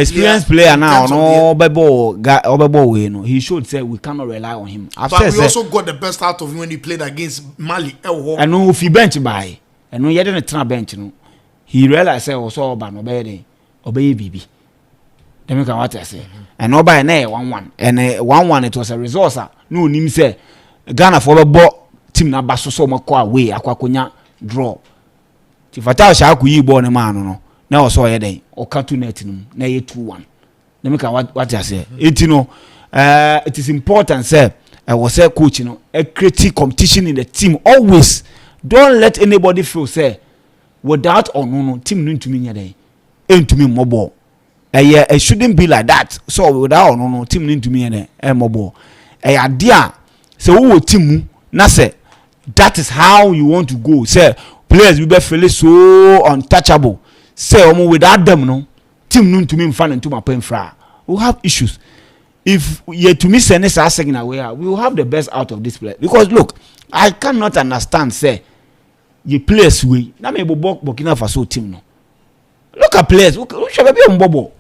player now. No, we know he should say we cannot rely on him. But we also got the best out of him when he played against Mali. I know if he bench by and no yet in a trap bench. No, he realized I was all about obey baby. Let me come what I say. And no by 1-1. And 1-1 it was a resource. No nim say Ghana for the ball team na baso so makwa away akwakonya draw. Ti fata sha akuyi ball ne man no. Na o so ye den o ka to net no na ye 2-1. Let me come what I say. It is important say I was say coach a creative competition in the team always. Don't let anybody feel say without or no team no to me nyade. To me mobile. It shouldn't be like that. So without no team into me and mobile. Idea. So who team na say that is how you want to go. Say players will be feeling so untouchable. Say without them no team no to me fan into my pen fra. We have issues. If you to me send us second away, we will have the best out of this play. Because look, I cannot understand say you players we na me Burkina Faso team no. Look at players. Who should be on bobo?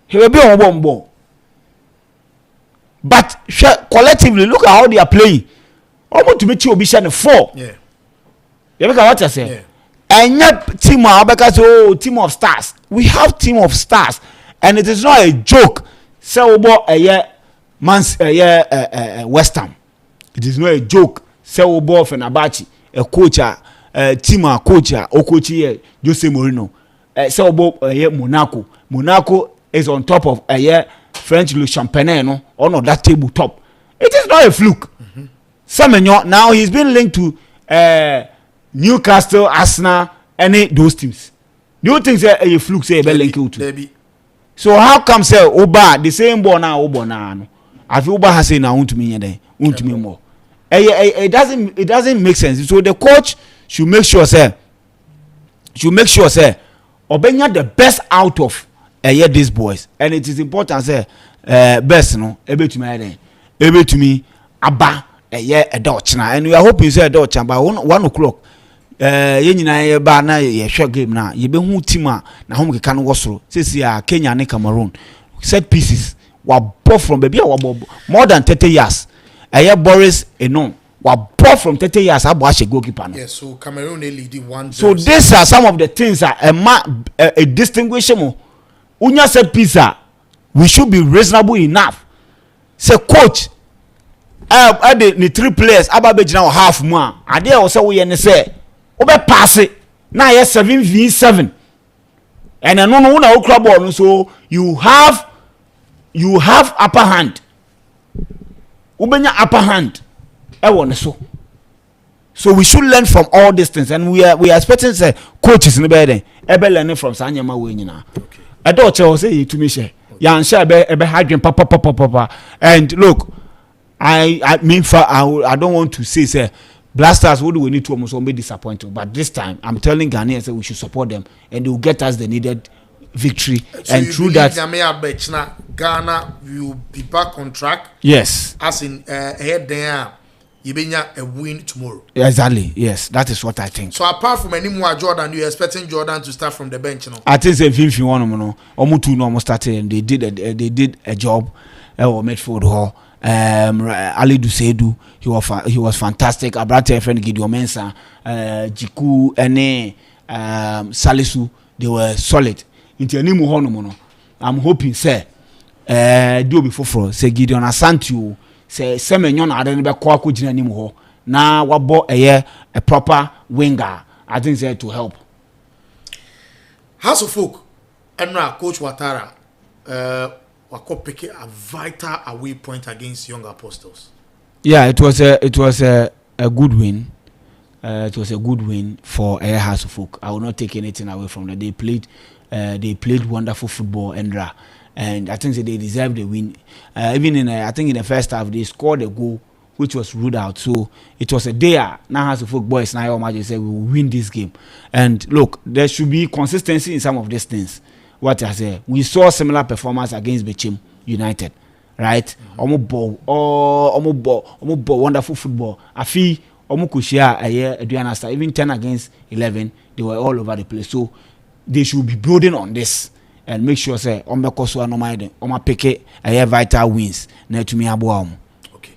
He will be on ball. But collectively, look at how they are playing. Almost to make you be 4. Yeah. You look at what I say. Yeah. And yet, team team of stars. We have team of stars, and it is not a joke. Say about a year, West Ham. It is not a joke. Say about Fenerbahce, a coach, team coach, or coach here, Jose Mourinho. Say about Monaco. Monaco is on top of a year French Le Champagne, no, or not that table top. It is not a fluke. Semenyo now he's been linked to Newcastle, Arsenal, any those teams. Do you think say a fluke say be linked to? So how come say Oba the same ball now Oba now? I feel Oba has say now want to me there, want to me more. It doesn't make sense. So the coach should make sure say Obenya the best out of these boys, and it is important say best no ebe to me aba a Dutch na, and we are hoping say a Dutch by 1 o'clock ye nyina ye ba na ye hwe game na ye be hu team a na hom keka no wosoro sesi a Kenya and Cameroon set pieces wa bought from baby more than 30 years Boris Enon wa bought from 30 years abo a goalkeeper no. Yes, so Cameroon they lead 1-0. So these are some of the things that a distinguishable unya set pizza we should be reasonable enough. Say coach the 3 players aba be gina half more ade o say we say obe pass it na ye 7v7 and no na okra ball so you have upper hand ubenya upper hand so we should learn from all these things, and we are expecting say coaches in the bed ebe learning from sanyama we nyina I don't say to me share yan share ebe hadwen papa and look I mean I don't want to say Blasters what do we need to almost be disappointed, but this time I'm telling Ghanaians that we should support them and they will get us the needed victory. So and through that Ghana will be back on track. Yes, as in head there you be a win tomorrow. Exactly, yes, that is what I think. So apart from any more Jordan, you're expecting Jordan to start from the bench now? I think if you want to almost two almost started and they did a job or midfield hall. Ali Dusedu, he was fantastic. Abrante friend Gideon Mensah, Jiku, Ene, Salisu, they were solid. I'm hoping say do before say Gideon Asante say Semenyon adenbe kwa ko gina nim ho na wabo a proper winger. I think say to help. House of Folk and Coach Ouattara wako pick a vital away point against Young Apostles. Yeah, it was a good win. It was a good win for House of Folk. I will not take anything away from that. They played wonderful football, and I think that they deserved the win. Even I think in the first half they scored a goal which was ruled out. So it was a day. Now House of Folk boys now imagine say we will win this game. And look, there should be consistency in some of these things. What I say, we saw similar performance against Bechim United, right? Omo ball, wonderful football. I feel omo kushia Adriana Star, even 10 against 11, they were all over the place. So they should be building on this and make sure say omo koso no mind omo pick vital wins na to me abo am. Okay.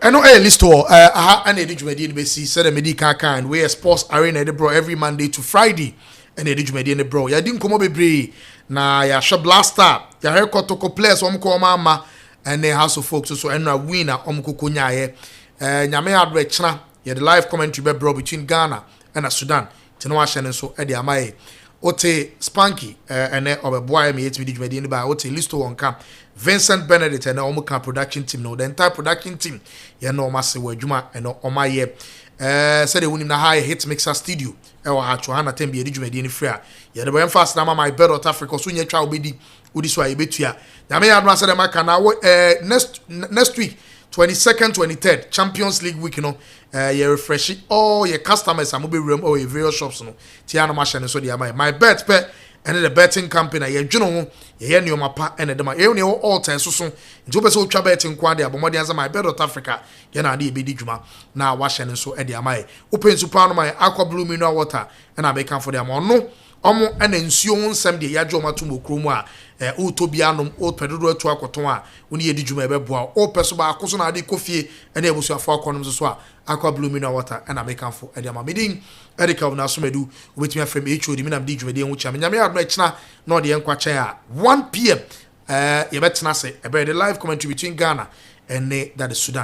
ɛno ɛyɛ Listowel aha ɛna ɛde dwumadie no bɛsi sɛdeɛ medi kan we sports arena ɛde bro every Monday to Friday ɛna ɛde dwumadie no bro yɛde nkɔmmɔ bebree na yɛahwɛ blaster yɛahwɛ kɔtɔkɔ players wɔn kɔ ɔma ama ɛne house of folks so ɛna win a ɔmo kɔkɔ nyaayɛ nyame adɔ ɛkyena yɛde live commentary bɛbrɛ between Ghana ɛna Sudan tena wahyɛ no nso ɛde ama yɛ ote Spanky ɛnɛ ɔbɛboa me yɛtumi di dwumadie no ba ote Listowel nka Vincent Benedict and Omuka production team no the entire production team ya no mase wa adwuma and omaye said the wonim na high hit mixer studio e wa ha Johanna Tembi edi dwumadi ni free a ya de boy fast na MYBET.AFRICA so nya twa obedi odi so a yebetua na me ya no say dem aka na next week 22nd 23rd Champions League week no you refresh all your customers am be room or your various shops no tia no ma hye so de am my bet pe and the betting company ye dweno ho ye ye neoma pa and the ma ye ne all time so nti obe so twa betting kwa de abomode anza MYBET.AFRICA ye na de ebedi dwuma na wa hye so e de amaye open super no my aqua blue mineral water and abeka for dem no omo ena nsuo ho nsem de yaje omato mokromu a utobia nom o pedodo atu akoton a woni ye di dwuma e beboa o peso ba akoso na ade kofie ena ebusuafo akonom so a aqua blue mineral water and abeka for e de amamedin Kelvin Asomedu wetimi afrem HOD mi na di dwumade en wucha nyame adno ekina na ode en kwachen a 1 p.m. ye betena se e be the live commentary between Ghana and that is Sudan